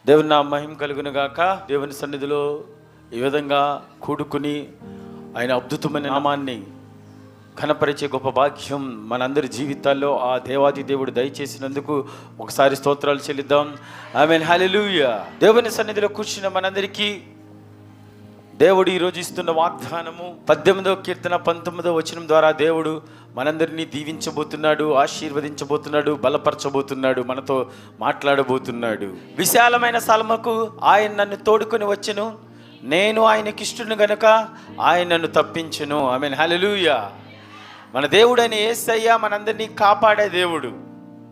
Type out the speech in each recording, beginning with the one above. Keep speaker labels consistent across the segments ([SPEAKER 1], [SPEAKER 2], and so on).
[SPEAKER 1] దేవుని నా మహిమ కలుగును గాక. దేవుని సన్నిధిలో ఈ విధంగా కూడుకుని ఆయన అద్భుతమైన నామాన్ని ఘనపరిచే గొప్ప భాగ్యం మనందరి జీవితాల్లో ఆ దేవాది దేవుడు దయచేసినందుకు ఒకసారి స్తోత్రాలు చెల్లిద్దాం. ఆమేన్, హల్లెలూయా. దేవుని సన్నిధిలో కూర్చున్న మనందరికీ దేవుడు ఈరోజు ఇస్తున్న వాగ్దానము 18వ కీర్తన 19వ వచనం ద్వారా దేవుడు మనందరినీ దీవించబోతున్నాడు, ఆశీర్వదించబోతున్నాడు, బలపరచబోతున్నాడు, మనతో మాట్లాడబోతున్నాడు. విశాలమైన స్థలముకు ఆయన నన్ను తోడుకొని వచ్చెను, నేను ఆయనకి ఇష్టను గనుక ఆయన నన్ను తప్పించును. ఆమేన్, హల్లెలూయా. మన దేవుడైన యేసయ్య మనందరినీ కాపాడే దేవుడు,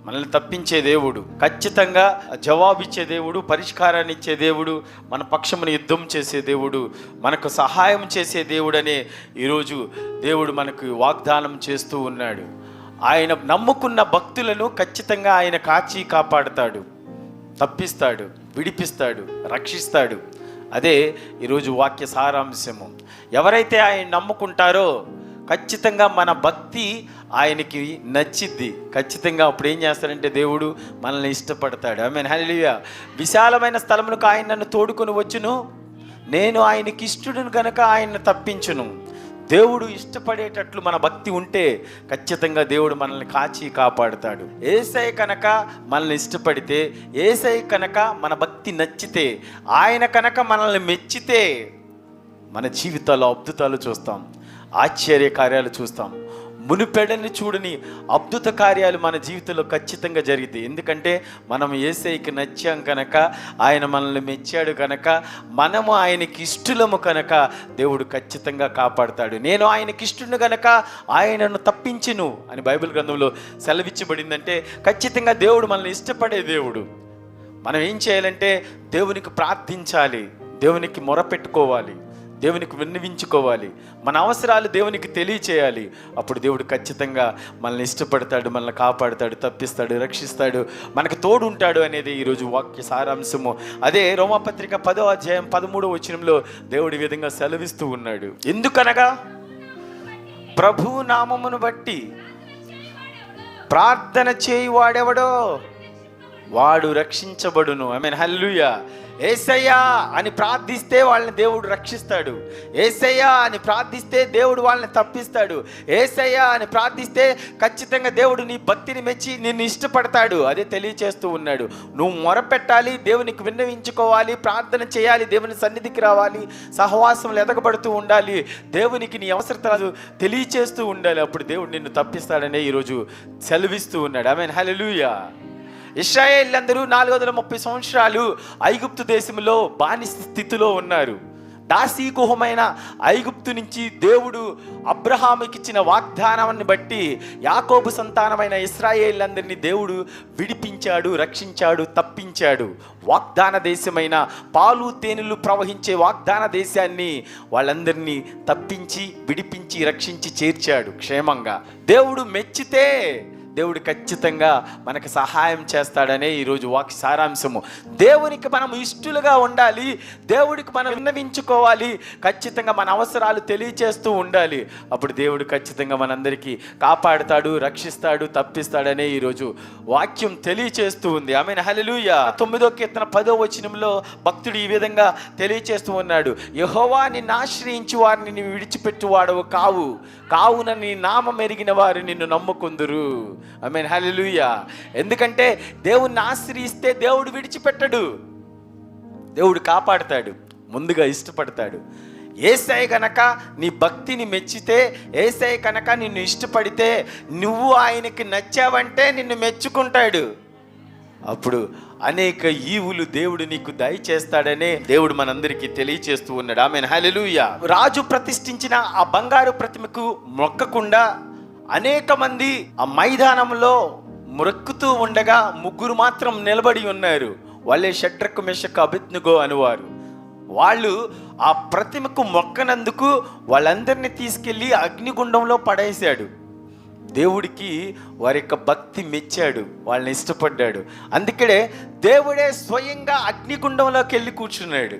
[SPEAKER 1] మనల్ని తప్పించే దేవుడు, ఖచ్చితంగా జవాబిచ్చే దేవుడు, పరిష్కారాన్ని ఇచ్చే దేవుడు, మన పక్షమును యుద్ధం చేసే దేవుడు, మనకు సహాయం చేసే దేవుడనే ఈరోజు దేవుడు మనకు వాగ్దానం చేస్తూ ఉన్నాడు. ఆయన నమ్ముకున్న భక్తులను ఖచ్చితంగా ఆయన కాచి కాపాడుతాడు, తప్పిస్తాడు, విడిపిస్తాడు, రక్షిస్తాడు. అదే ఈరోజు వాక్య సారాంశము. ఎవరైతే ఆయన నమ్ముకుంటారో ఖచ్చితంగా మన భక్తి ఆయనకి నచ్చిద్ది. ఖచ్చితంగా అప్పుడు ఏం చేస్తాడంటే దేవుడు మనల్ని ఇష్టపడతాడు. ఆమేన్, హల్లెలూయా. విశాలమైన స్థలములకు ఆయన నన్ను తోడుకొని వచ్చును, నేను ఆయనకి ఇష్టడును కనుక ఆయన్ని తప్పించును. దేవుడు ఇష్టపడేటట్లు మన భక్తి ఉంటే ఖచ్చితంగా దేవుడు మనల్ని కాచి కాపాడుతాడు. యేసయ్య కనుక మనల్ని ఇష్టపడితే, యేసయ్య కనుక మన భక్తి నచ్చితే, ఆయన కనుక మనల్ని మెచ్చితే మన జీవితాల్లో అద్భుతాలు చూస్తాం, ఆశ్చర్య కార్యాలు చూస్తాం. మునిపెడని చూడని అద్భుత కార్యాలు మన జీవితంలో ఖచ్చితంగా జరిగితాయి. ఎందుకంటే మనం యేసయ్యకి నచ్చాం కనుక, ఆయన మనల్ని మెచ్చాడు కనుక, మనము ఆయనకి ఇష్టలము కనుక దేవుడు ఖచ్చితంగా కాపాడుతాడు. నేను ఆయనకి ఇష్టను కనుక ఆయనను తప్పించును అని బైబిల్ గ్రంథంలో సెలవిచ్చబడిందంటే ఖచ్చితంగా దేవుడు మనల్ని ఇష్టపడే దేవుడు. మనం ఏం చేయాలంటే దేవునికి ప్రార్థించాలి, దేవునికి మొరపెట్టుకోవాలి, దేవునికి విన్నవించుకోవాలి, మన అవసరాలు దేవునికి తెలియచేయాలి. అప్పుడు దేవుడు ఖచ్చితంగా మనల్ని ఇష్టపడతాడు, మనల్ని కాపాడుతాడు, తప్పిస్తాడు, రక్షిస్తాడు, మనకు తోడు ఉంటాడు అనేది ఈరోజు వాక్య సారాంశము. అదే రోమాపత్రిక 10వ అధ్యాయం 13వ వచనంలో దేవుడు ఈ విధంగా సెలవిస్తూ ఉన్నాడు. ఎందుకనగా ప్రభు నామమును బట్టి ప్రార్థన చేయి వాడెవడో వాడు రక్షించబడును. ఆమేన్, హల్లెలూయా. యేసయ్యా అని ప్రార్థిస్తే వాళ్ళని దేవుడు రక్షిస్తాడు. యేసయ్యా అని ప్రార్థిస్తే దేవుడు వాళ్ళని తప్పిస్తాడు. యేసయ్యా అని ప్రార్థిస్తే ఖచ్చితంగా దేవుడు నీ భక్తిని మెచ్చి నిన్ను ఇష్టపడతాడు. అదే తెలియచేస్తూ ఉన్నాడు. నువ్వు మొరపెట్టాలి, దేవునికి విన్నవించుకోవాలి, ప్రార్థన చేయాలి, దేవుని సన్నిధికి రావాలి, సహవాసంలో ఎదగబడుతూ ఉండాలి, దేవునికి నీ అవసరతలు తెలియచేస్తూ ఉండాలి. అప్పుడు దేవుడు నిన్ను తప్పిస్తాడనే ఈరోజు సెలవిస్తూ ఉన్నాడు. ఆమేన్, హల్లెలూయా. ఇశ్రాయేలీయులందరూ 430 సంవత్సరాలు ఐగుప్తు దేశంలో బానిస స్థితిలో ఉన్నారు. దాసీగుహమైన ఐగుప్తు నుంచి దేవుడు అబ్రహాముకి ఇచ్చిన వాగ్దానాన్ని బట్టి యాకోబు సంతానమైన ఇశ్రాయేలీయులందరినీ దేవుడు విడిపించాడు, రక్షించాడు, తప్పించాడు. వాగ్దాన దేశమైన పాలు తేనెలు ప్రవహించే వాగ్దాన దేశాన్ని వాళ్ళందరినీ తప్పించి, విడిపించి, రక్షించి చేర్చాడు క్షేమంగా. దేవుడు మెచ్చితే దేవుడు ఖచ్చితంగా మనకు సహాయం చేస్తాడనే ఈరోజు వాక్య సారాంశము. దేవునికి మనం ఇష్టలుగా ఉండాలి, దేవుడికి మనం విన్నవించుకోవాలి, ఖచ్చితంగా మన అవసరాలు తెలియచేస్తూ ఉండాలి. అప్పుడు దేవుడు ఖచ్చితంగా మనందరికీ కాపాడుతాడు, రక్షిస్తాడు, తప్పిస్తాడనే ఈరోజు వాక్యం తెలియచేస్తూ ఉంది. ఆమేన్, హల్లెలూయా. 9వ కీర్తన 10వ వచనంలో భక్తుడు ఈ విధంగా తెలియచేస్తూ ఉన్నాడు. యెహోవా నిన్ను ఆశ్రయించి వారిని నీవు విడిచిపెట్టువాడవు కావు, కావున నీ నామం ఎరిగిన వారు నిన్ను నమ్ముకుందురు. ఆమేన్, హల్లెలూయా. ఎందుకంటే దేవుణ్ణి ఆశ్రయిస్తే దేవుడు విడిచిపెట్టడు, దేవుడు కాపాడుతాడు, ముందుగా ఇష్టపడతాడు. యేసయ్య కనుక నీ భక్తిని మెచ్చితే, యేసయ్య కనుక నిన్ను ఇష్టపడితే, నువ్వు ఆయనకి నచ్చావంటే నిన్ను మెచ్చుకుంటాడు. అప్పుడు అనేక ఈవులు దేవుడు నీకు దయచేస్తాడనే దేవుడు మనందరికీ తెలియచేస్తూ ఉన్నాడు. ఆమేన్, హల్లెలూయా. రాజు ప్రతిష్ఠించిన ఆ బంగారు ప్రతిమకు మొక్కకుండా అనేక మంది ఆ మైదానంలో మొక్కుతూ ఉండగా 3 మాత్రం నిలబడి ఉన్నారు. వాళ్ళే షడ్రకు, మెషకు, అబేద్నెగో అనువారు. వాళ్ళు ఆ ప్రతిమకు మొక్కనందుకు వాళ్ళందరినీ తీసుకెళ్ళి అగ్నిగుండంలో పడేశాడు. దేవుడికి వారి యొక్క భక్తి మెచ్చాడు, వాళ్ళని ఇష్టపడ్డాడు. అందుకనే దేవుడే స్వయంగా అగ్నిగుండంలోకి వెళ్ళి కూర్చున్నాడు.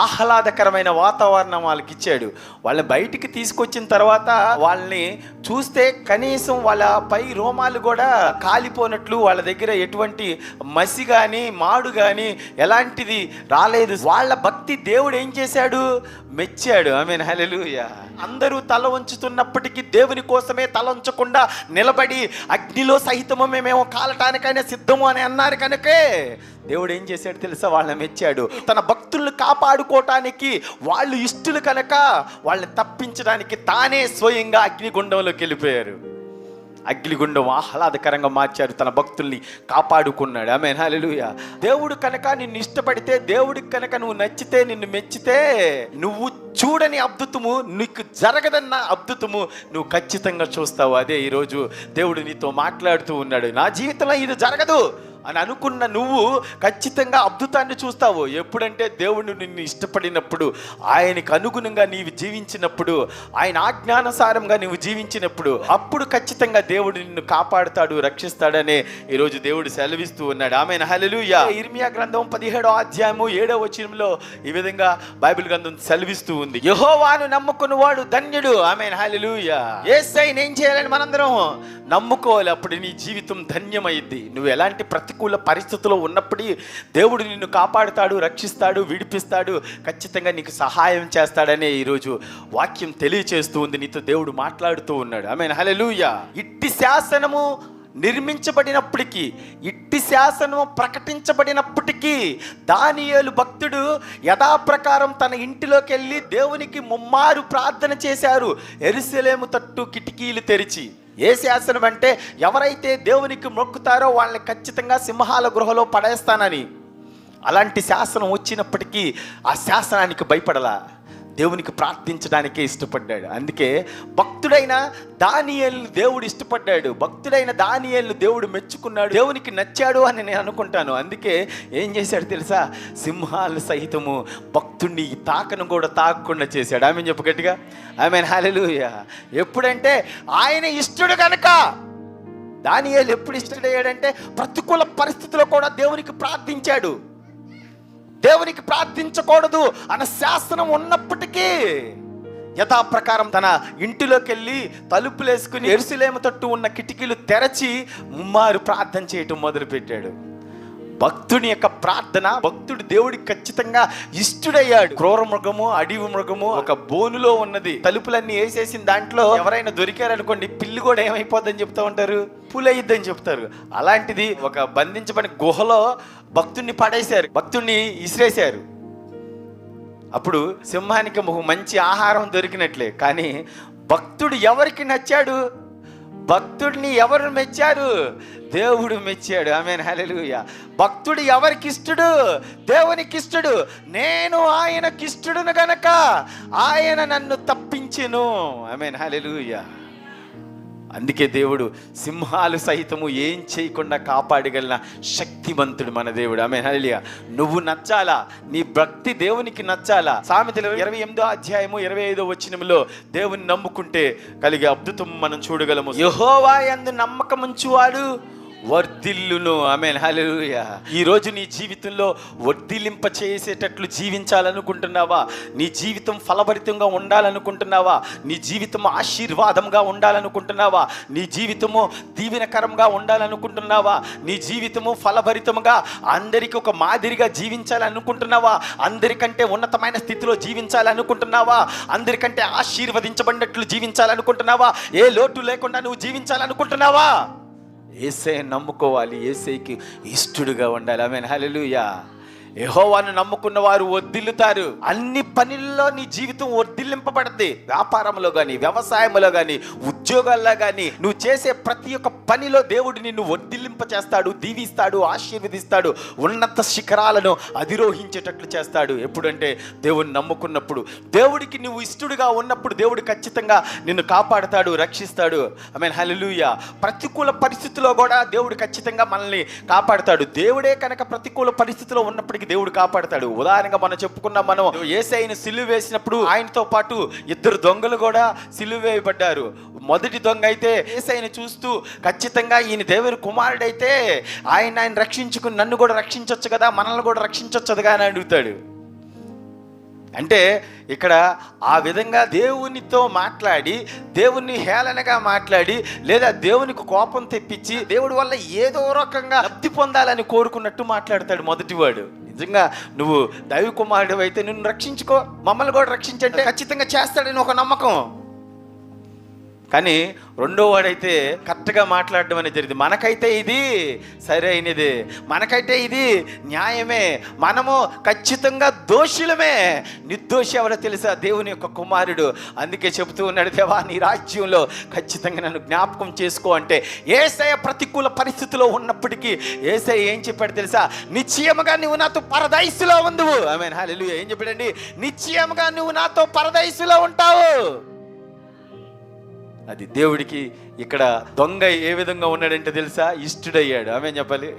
[SPEAKER 1] ఆహ్లాదకరమైన వాతావరణం వాళ్ళకి ఇచ్చాడు. వాళ్ళని బయటికి తీసుకొచ్చిన తర్వాత వాళ్ళని చూస్తే కనీసం వాళ్ళ పై రోమాలు కూడా కాలిపోనట్లు, వాళ్ళ దగ్గర ఎటువంటి మసి కానీ మాడు కానీ ఎలాంటిది రాలేదు. వాళ్ళ భక్తి దేవుడు ఏం చేశాడు? మెచ్చాడు. ఆమేన్, హల్లెలూయా. అందరూ తల వంచుతున్నప్పటికీ దేవుని కోసమే తల వంచకుండా నిలబడి అగ్నిలో సహితము మేమేమో కాలటానికైనా సిద్ధము అని అన్నారు కనుకే దేవుడు ఏం చేశాడు తెలుసా? వాళ్ళని మెచ్చాడు. తన భక్తులను కాపాడుకోవటానికి వాళ్ళు ఇష్టలు కనుక వాళ్ళని తప్పించడానికి తానే స్వయంగా అగ్నిగుండంలోకి వెళ్ళిపోయారు. అగ్నిగుండం ఆహ్లాదకరంగా మార్చారు, తన భక్తుల్ని కాపాడుకున్నాడు. ఆమేన్, హల్లెలూయా. దేవుడు కనుక నిన్ను ఇష్టపడితే, దేవుడికి కనుక నువ్వు నచ్చితే, నిన్ను మెచ్చితే, నువ్వు చూడని అద్భుతము, నీకు జరగదన్న అద్భుతము నువ్వు ఖచ్చితంగా చూస్తావు. అదే ఈరోజు దేవుడు నీతో మాట్లాడుతూ ఉన్నాడు. నా జీవితంలో ఇది జరగదు అని అనుకున్న నువ్వు ఖచ్చితంగా అద్భుతాన్ని చూస్తావు. ఎప్పుడంటే దేవుడు నిన్ను ఇష్టపడినప్పుడు, ఆయనకు అనుగుణంగా నీవు జీవించినప్పుడు, ఆయన ఆజ్ఞానుసారంగా నీవు జీవించినప్పుడు, అప్పుడు ఖచ్చితంగా దేవుడు నిన్ను కాపాడుతాడు, రక్షిస్తాడనే ఈరోజు దేవుడు సెలవిస్తూ ఉన్నాడు. ఆమేన్, హల్లెలూయా. ఇర్మియా గ్రంథం 17వ అధ్యాయము 7వ వచనంలో ఈ విధంగా బైబిల్ గ్రంథం సెలవిస్తూ ఉంది. యెహోవాను నమ్ముకున్నవాడు ధన్యుడు. ఆమేన్, హల్లెలూయా. యేసయ్యను ఏం చేయాలని మనందరం నమ్ముకోవాలి. అప్పుడు నీ జీవితం ధన్యమైద్ది. నువ్వు ఎలాంటి ప్రతికూల పరిస్థితుల్లో ఉన్నప్పుడు దేవుడు నిన్ను కాపాడుతాడు, రక్షిస్తాడు, విడిపిస్తాడు, ఖచ్చితంగా నీకు సహాయం చేస్తాడనే ఈరోజు వాక్యం తెలియచేస్తూ ఉంది. నీతో దేవుడు మాట్లాడుతూ ఉన్నాడు. ఆమేన్, హల్లెలూయా. ఇట్టి శాసనము నిర్మించబడినప్పటికీ, ఇట్టి శాసనము ప్రకటించబడినప్పటికీ దానియేలు భక్తుడు యథాప్రకారం తన ఇంటిలోకి వెళ్ళి దేవునికి ముమ్మారు ప్రార్థన చేశారు, యెరూషలేము తట్టు కిటికీలు తెరిచి. ఏ శాసనం అంటే ఎవరైతే దేవునికి మొక్కుతారో వాళ్ళని ఖచ్చితంగా సింహాల గృహలో పడేస్తానని. అలాంటి శాసనం వచ్చినప్పటికీ ఆ శాసనానికి భయపడలా, దేవునికి ప్రార్థించడానికే ఇష్టపడ్డాడు. అందుకే భక్తుడైన దానియేలును దేవుడు ఇష్టపడ్డాడు, భక్తుడైన దానియేలును దేవుడు మెచ్చుకున్నాడు, దేవునికి నచ్చాడు అని నేను అనుకుంటాను. అందుకే ఏం చేశాడు తెలుసా? సింహాలు సహితము భక్తుడిని తాకను కూడా తాకకుండా చేశాడు. ఆమెను చెప్పు గట్టిగా, ఆమేన్, హల్లెలూయా. ఎప్పుడంటే ఆయన ఇష్టడు కనుక. దానియేలు ఎప్పుడు ఇష్టడయ్యాడంటే ప్రతికూల పరిస్థితుల్లో కూడా దేవునికి ప్రార్థించాడు. దేవునికి ప్రార్థించకూడదు అన్న శాసనం ఉన్నప్పటికీ యథాప్రకారం తన ఇంటిలోకి వెళ్ళి తలుపులు వేసుకుని యెరూషలేము తట్టు ఉన్న కిటికీలు తెరచి ముమ్మారు ప్రార్థన చేయటం మొదలుపెట్టాడు. భక్తుని యొక్క ప్రార్థన, భక్తుడు దేవుడికి ఖచ్చితంగా ఇష్టడయ్యాడు. క్రూర మృగము, అడవి మృగము ఒక బోనులో ఉన్నది, తలుపులన్నీ వేసేసిన దాంట్లో ఎవరైనా దొరికారనుకోండి, పిల్లి కూడా ఏమైపోద్దని చెప్తా ఉంటారు, పులయ్యిద్దని చెప్తారు. అలాంటిది ఒక బంధించబడిన గుహలో భక్తుడిని పడేశారు, భక్తుడిని ఇసిరేశారు. అప్పుడు సింహానికి మంచి ఆహారం దొరికినట్లే. కానీ భక్తుడు ఎవరికి నచ్చాడు? భక్తుడిని ఎవరు మెచ్చారు? దేవుడు మెచ్చాడు. ఆమేన్, హల్లెలూయా. భక్తుడు ఎవరికి ఇష్టడు? దేవునికి ఇష్టడు. నేను ఆయనకి ఇష్టడును గనక ఆయన నన్ను తప్పించెను. ఆమేన్, హల్లెలూయా. అందుకే దేవుడు సింహాలు సహితము ఏం చేయకుండా కాపాడగలిగిన శక్తివంతుడు మన దేవుడు. ఆమేన్, హల్లెలూయా. నువ్వు నచ్చాలా, నీ భక్తి దేవునికి నచ్చాలా. సామెతలు 28వ అధ్యాయము 25వ వచనములో దేవుని నమ్ముకుంటే కలిగే అద్భుతం మనం చూడగలము. యెహోవా యందు నమ్మకముంచువాడు వర్ధిల్లును. ఆమేన్, హల్లెలూయా. ఈరోజు నీ జీవితంలో వర్ధిల్లింప చేసేటట్లు జీవించాలనుకుంటున్నావా? నీ జీవితం ఫలభరితంగా ఉండాలనుకుంటున్నావా? నీ జీవితం ఆశీర్వాదంగా ఉండాలనుకుంటున్నావా? నీ జీవితము దీవెనకరంగా ఉండాలనుకుంటున్నావా? నీ జీవితము ఫలభరితంగా అందరికీ ఒక మాదిరిగా జీవించాలనుకుంటున్నావా? అందరికంటే ఉన్నతమైన స్థితిలో జీవించాలనుకుంటున్నావా? అందరికంటే ఆశీర్వదించబడినట్లు జీవించాలనుకుంటున్నావా? ఏ లోటు లేకుండా నువ్వు జీవించాలనుకుంటున్నావా? యేసయ్యను నమ్ముకోవాలి, యేసయ్యకి ఇష్టడుగా ఉండాలి. ఆమేన్, హల్లెలూయా. యెహోవాను నమ్ముకున్న వారు వర్ధిల్లుతారు. అన్ని పనుల్లో నీ జీవితం వర్ధిల్లింపబడద్ది. వ్యాపారంలో కానీ, వ్యవసాయంలో కానీ, ఉద్యోగాల్లో కానీ, నువ్వు చేసే ప్రతి ఒక్క పనిలో దేవుడు నిన్ను వర్ధిల్లింప చేస్తాడు, దీవిస్తాడు, ఆశీర్వదిస్తాడు, ఉన్నత శిఖరాలను అధిరోహించేటట్లు చేస్తాడు. ఎప్పుడంటే దేవుడిని నమ్ముకున్నప్పుడు, దేవుడికి నువ్వు ఇష్టడుగా ఉన్నప్పుడు దేవుడు ఖచ్చితంగా నిన్ను కాపాడుతాడు, రక్షిస్తాడు. ఆమేన్, హల్లెలూయా. ప్రతికూల పరిస్థితుల్లో కూడా దేవుడు ఖచ్చితంగా మనల్ని కాపాడుతాడు. దేవుడే కనుక ప్రతికూల పరిస్థితిలో ఉన్నప్పటికీ దేవుడు కాపాడతాడు. ఉదాహరణగా మనం చెప్పుకున్నాం, మనం యేసయ్యను సిలువ వేసినప్పుడు ఆయనతో పాటు 2 దొంగలు కూడా సిలువ వేయబడ్డారు. మొదటి దొంగ అయితే యేసయ్యను చూస్తూ ఖచ్చితంగా ఈయన దేవుని కుమారుడైతే ఆయన రక్షించుకుని నన్ను కూడా రక్షించవచ్చు కదా, మనల్ని కూడా రక్షించవచ్చు కదా అని అడుగుతాడు. అంటే ఇక్కడ ఆ విధంగా దేవునితో మాట్లాడి, దేవుణ్ణి హేళనగా మాట్లాడి, లేదా దేవునికి కోపం తెప్పించి దేవుడి వల్ల ఏదో రకంగా లబ్ధి పొందాలని కోరుకున్నట్టు మాట్లాడతాడు మొదటివాడు. నిజంగా నువ్వు దైవ కుమారుడు అయితే నిన్ను రక్షించుకో, మమ్మల్ని కూడా రక్షించంటే ఖచ్చితంగా చేస్తాడని ఒక నమ్మకం. కానీ రెండో వాడైతే కరెక్ట్గా మాట్లాడడం అనేది జరిగింది. మనకైతే ఇది సరైనదే, మనకైతే ఇది న్యాయమే, మనము ఖచ్చితంగా దోషులమే. నిర్దోషి ఎవరో తెలుసా? దేవుని యొక్క కుమారుడు. అందుకే చెబుతూ ఉన్నాడు, దేవా నీ రాజ్యంలో ఖచ్చితంగా నన్ను జ్ఞాపకం చేసుకో అంటే, యేసయ్య ప్రతికూల పరిస్థితిలో ఉన్నప్పటికీ యేసయ్య ఏం చెప్పాడు తెలుసా? నిశ్చయముగా నువ్వు నాతో పరదైసులో ఉందువు. ఆమేన్, హల్లెలూయా. ఏం చెప్పాడండి? నిశ్చయముగా నువ్వు నాతో పరదైసులో ఉంటావు. అది దేవుడికి ఇక్కడ దొంగ ఏ విధంగా ఉన్నాడంటే తెలుసా? ఇష్టడయ్యాడు. ఆమేన్ చెప్పాలి.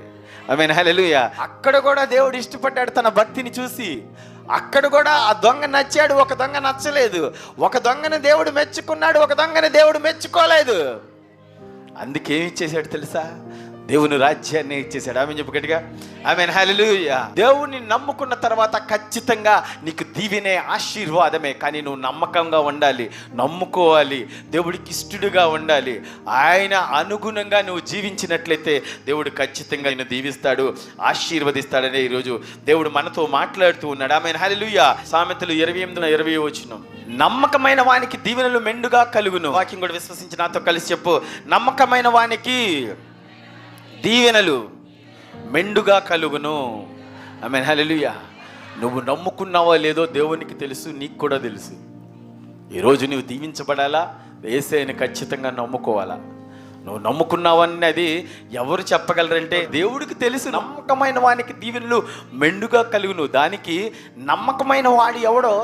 [SPEAKER 1] ఆమేన్, హల్లెలూయా. అక్కడ కూడా దేవుడు ఇష్టపడ్డాడు తన భక్తిని చూసి. అక్కడ కూడా ఆ దొంగ నచ్చాడు, ఒక దొంగ నచ్చలేదు. ఒక దొంగని దేవుడు మెచ్చుకున్నాడు, ఒక దొంగని దేవుడు మెచ్చుకోలేదు. అందుకేమి ఇచ్చేసాడు తెలుసా? దేవుని రాజ్యాన్ని ఇచ్చేసాడు. ఆమె చెప్పు గట్టిగా. ఆమేన్, హల్లెలూయా. దేవుణ్ణి నమ్ముకున్న తర్వాత ఖచ్చితంగా నీకు దీవెనే, ఆశీర్వాదమే. కానీ నువ్వు నమ్మకంగా ఉండాలి, నమ్ముకోవాలి, దేవుడికి ఇష్టడుగా ఉండాలి. ఆయన అనుగుణంగా నువ్వు జీవించినట్లయితే దేవుడు ఖచ్చితంగా నిన్ను దీవిస్తాడు, ఆశీర్వదిస్తాడనే ఈరోజు దేవుడు మనతో మాట్లాడుతూ ఉన్నాడు. ఆమేన్, హల్లెలూయా. సామెతలు 28:20 వచనం, నమ్మకమైన వానికి దీవెనలు మెండుగా కలుగును. వాక్యం కూడా విశ్వసించి నాతో కలిసి చెప్పు. నమ్మకమైన వానికి దీవెనలు మెండుగా కలుగును. ఆమేన్, హల్లెలూయా. నువ్వు నమ్ముకున్నావో లేదో దేవునికి తెలుసు, నీకు కూడా తెలుసు. ఈరోజు నువ్వు దీవించబడాలా? యేసయ్యని ఖచ్చితంగా నమ్ముకోవాలా? నువ్వు నమ్ముకున్నావన్నది ఎవరు చెప్పగలరంటే దేవుడికి తెలుసు. నమ్మకమైన వానికి దీవెనలు మెండుగా కలుగును. దానికి నమ్మకమైన వాడు ఎవడో,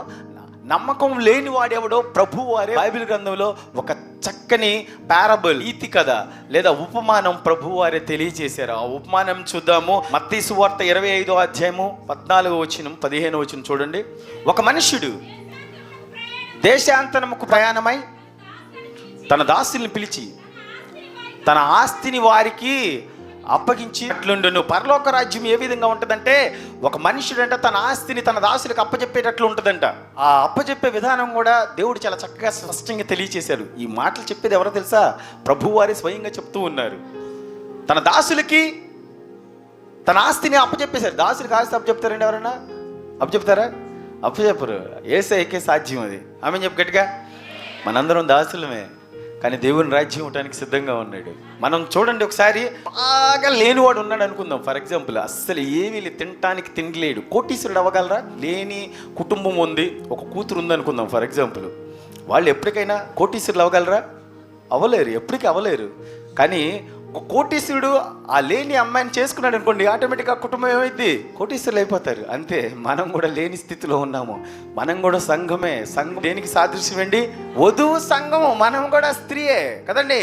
[SPEAKER 1] నమ్మకం లేని వాడెవడో ప్రభువు వారే బైబిల్ గ్రంథంలో ఒక చక్కని పారబుల్, నీతి కథ లేదా ఉపమానం ప్రభువు వారే తెలియజేశారు. ఆ ఉపమానం చూద్దాము. మత్తయి సువార్త 25:14-15 చూడండి. ఒక మనుష్యుడు దేశాంతరముకు ప్రయాణమై తన దాసుల్ని పిలిచి తన ఆస్తిని వారికి అప్పగించేట్లుండును. పరలోక రాజ్యం ఏ విధంగా ఉంటుందంటే, ఒక మనుషుడంట తన ఆస్తిని తన దాసులకు అప్పచెప్పేటట్లు ఉంటుందంట. ఆ అప్పచెప్పే విధానం కూడా దేవుడు చాలా చక్కగా స్పష్టంగా తెలియచేశారు. ఈ మాటలు చెప్పేది ఎవరో తెలుసా? ప్రభువు వారే స్వయంగా చెప్తూ ఉన్నారు. తన దాసులకి తన ఆస్తిని అప్పచెప్పేశారు. దాసులకి ఆస్తి అప్పచెప్తారండి? ఎవరన్నా అప్పచెప్తారా? అప్పచెప్పరు. యేసయ్యకే సాధ్యం అది. ఆమె చెప్పు గట్టిగా. మనందరం దాసులమే, కానీ దేవుని రాజ్యం ఇవ్వడానికి సిద్ధంగా ఉన్నాడు. మనం చూడండి, ఒకసారి బాగా లేనివాడు ఉన్నాడు అనుకుందాం. ఫర్ ఎగ్జాంపుల్, అస్సలు ఏమీ తినటానికి తినలేడు, కోటీశ్వరుడు అవ్వగలరా? లేని కుటుంబం ఉంది, ఒక కూతురు ఉంది అనుకుందాం ఫర్ ఎగ్జాంపుల్. వాళ్ళు ఎప్పటికైనా కోటీశ్వరులు అవ్వగలరా? అవ్వలేరు, ఎప్పటికీ అవ్వలేరు. కానీ ఒక కోటీశ్వరుడు ఆ లేని అమ్మాయిని చేసుకున్నాడు అనుకోండి, ఆటోమేటిక్గా కుటుంబం ఏమైంది? కోటీశ్వరులు అయిపోతారు. అంతే, మనం కూడా లేని స్థితిలో ఉన్నాము. మనం కూడా సంఘమే. సంఘం దేనికి సాదృశ్యమండి? వధువు సంఘము. మనం కూడా స్త్రీయే కదండి.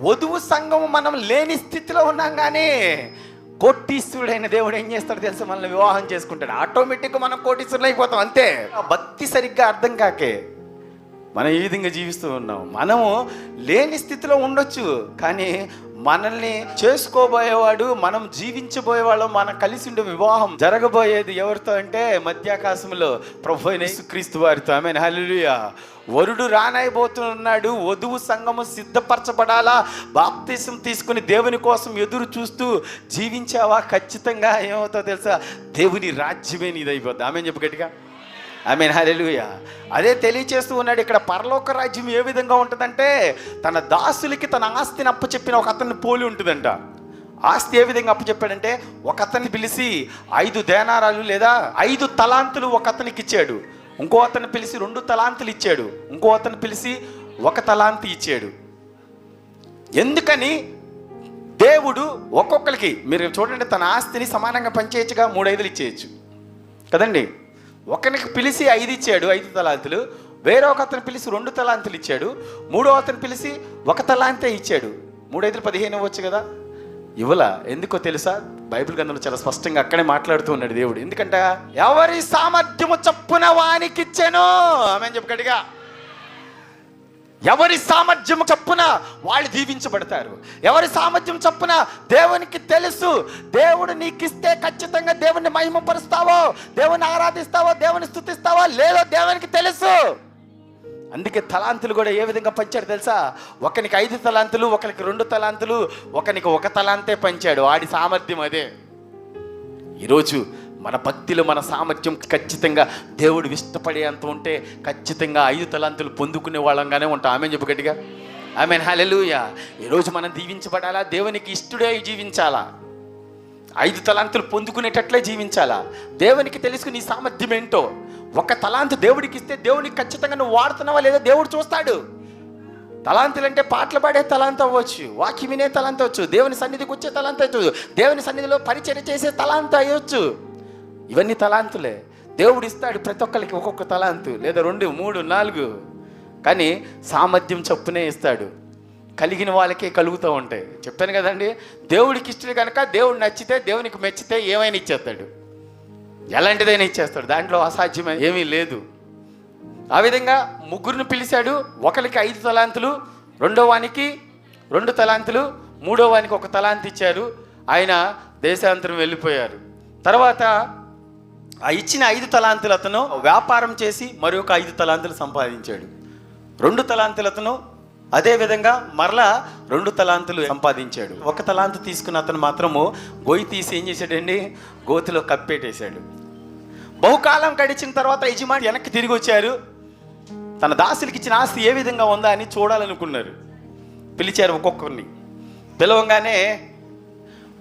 [SPEAKER 1] వధువు సంఘము. మనం లేని స్థితిలో ఉన్నాం, కానీ కోటీశ్వరుడైన దేవుడు ఏం చేస్తాడు తెలుసా? మనల్ని వివాహం చేసుకుంటాడు. ఆటోమేటిక్గా మనం కోటీశ్వరులు అయిపోతాం. అంతే. భక్తి సరిగ్గా అర్థం కాకే మనం ఈ విధంగా జీవిస్తూ ఉన్నాం. మనము లేని స్థితిలో ఉండొచ్చు, కానీ మనల్ని చేసుకోబోయేవాడు, మనం జీవించబోయేవాళ్ళం, మనం కలిసి ఉండే వివాహం జరగబోయేది ఎవరితో అంటే మధ్యాకాశంలో ప్రభు అయిన యేసుక్రీస్తు వారితో. ఆమేన్, హల్లెలూయా. వరుడు రానైపోతున్నాడు, వధువు సంఘము సిద్ధపరచబడాలా. బాప్తిసం తీసుకుని దేవుని కోసం ఎదురు చూస్తూ జీవించావా? ఖచ్చితంగా ఏమవుతుందో తెలుసా? దేవుని రాజ్యమే నీదైపోద్ది. ఆమేన్ చెప్పు గట్టిగా. ఆమేన్, హల్లెలూయా. అదే తెలియచేస్తూ ఉన్నాడు ఇక్కడ. పరలోక రాజ్యం ఏ విధంగా ఉంటుందంటే, తన దాసులకి తన ఆస్తిని అప్పచెప్పిన ఒక అతన్ని పోలి ఉంటుందంట. ఆస్తి ఏ విధంగా అప్పచెప్పాడంటే, ఒక అతన్ని పిలిచి 5 దేనారాలు లేదా 5 తలాంతులు ఒక అతనికి ఇచ్చాడు. ఇంకో అతన్ని పిలిచి 2 తలాంతులు ఇచ్చాడు. ఇంకో అతన్ని పిలిచి 1 తలాంతి ఇచ్చాడు. ఎందుకని? దేవుడు ఒక్కొక్కరికి, మీరు చూడండి, తన ఆస్తిని సమానంగా పంచేయచ్చుగా, 3/5 ఇచ్చేయచ్చు కదండి. ఒకరికి పిలిచి 5 ఇచ్చాడు, 5 తలాంతులు. వేరే ఒక అతను పిలిచి 2 తలాంతులు ఇచ్చాడు. మూడో అతను పిలిచి 1 తలాంతే ఇచ్చాడు. 3/5 15 ఇవ్వచ్చు కదా. ఇవ్వలా. ఎందుకో తెలుసా? బైబిల్ గ్రంథంలో చాలా స్పష్టంగా అక్కడే మాట్లాడుతూ ఉన్నాడు దేవుడు. ఎందుకంటే ఎవరి సామర్థ్యము చొప్పున వానికి ఇచ్చాను. ఆమేన్ చెప్పు గట్టిగా. ఎవరి సామర్థ్యం చొప్పున వాళ్ళు దీవించబడతారు. ఎవరి సామర్థ్యం చొప్పున దేవునికి తెలుసు. దేవుడు నీకు ఇస్తే ఖచ్చితంగా దేవుని మహిమపరుస్తావో, దేవుని ఆరాధిస్తావో, దేవుని స్తుతిస్తావో లేదో దేవునికి తెలుసు. అందుకే తలాంతులు కూడా ఏ విధంగా పంచాడు తెలుసా? ఒకనికి 5 తలాంతులు, ఒకరికి 2 తలాంతులు, ఒకనికి 1 తలాంతే పంచాడు. వాడి సామర్థ్యం అదే. ఈరోజు మన భక్తిలో మన సామర్థ్యం ఖచ్చితంగా దేవుడు ఇష్టపడేంత ఉంటే ఖచ్చితంగా 5 తలాంతులు పొందుకునే వాళ్ళంగానే ఉంటాం. ఆమెన్ చెప్పు గట్టిగా. ఆమెన్. హల్లెలూయా. ఈరోజు మనం దీవించబడాలా, దేవునికి ఇష్టడే జీవించాలా, 5 తలాంతులు పొందుకునేటట్లే జీవించాలా. దేవునికి తెలుసు నీ సామర్థ్యం ఏంటో. 1 తలాంతు దేవుడికి ఇస్తే దేవునికి ఖచ్చితంగా నువ్వు వాడుతున్నావా లేదా దేవుడు చూస్తాడు. తలాంతులు అంటే పాటలు పాడే తలాంత అవ్వచ్చు, వాక్యం వినే తలాంత అవ్వచ్చు, దేవుని సన్నిధికి వచ్చే తలాంత అవ్వచ్చు, దేవుని సన్నిధిలో పరిచర్య చేసే తలాంత అయ్యొచ్చు. ఇవన్నీ తలాంతులే. దేవుడు ఇస్తాడు ప్రతి ఒక్కరికి ఒక్కొక్క తలాంతు, లేదా 2, 3, 4. కానీ సామర్థ్యం చొప్పునే ఇస్తాడు. కలిగిన వాళ్ళకే కలుగుతూ ఉంటాయి. చెప్పాను కదండి, దేవుడికి ఇష్టం కనుక దేవుడు నచ్చితే, దేవునికి మెచ్చితే ఏమైనా ఇచ్చేస్తాడు, ఎలాంటిదైనా ఇచ్చేస్తాడు. దాంట్లో అసాధ్యమైన ఏమీ లేదు. ఆ విధంగా 3 పిలిచాడు. ఒకరికి 5 తలాంతులు, 2వ వానికి 2 తలాంతులు, 3వ వానికి 1 తలాంతు ఇచ్చారు. ఆయన దేశాంతరం వెళ్ళిపోయారు. తర్వాత ఆ ఇచ్చిన 5 తలాంతులు అతను వ్యాపారం చేసి మరొక 5 తలాంతులు సంపాదించాడు. 2 తలాంతులు అతను అదేవిధంగా మరలా 2 తలాంతులు సంపాదించాడు. 1 తలాంతు తీసుకున్న అతను మాత్రము గొయ్యి తీసి ఏం చేశాడండి, గోతిలో కప్పెట్టేశాడు. బహుకాలం గడిచిన తర్వాత యజమాని వెనక్కి తిరిగి వచ్చారు. తన దాసులకి ఇచ్చిన ఆస్తి ఏ విధంగా ఉందా అని చూడాలనుకున్నారు. పిలిచారు ఒక్కొక్కరిని. పిలవంగానే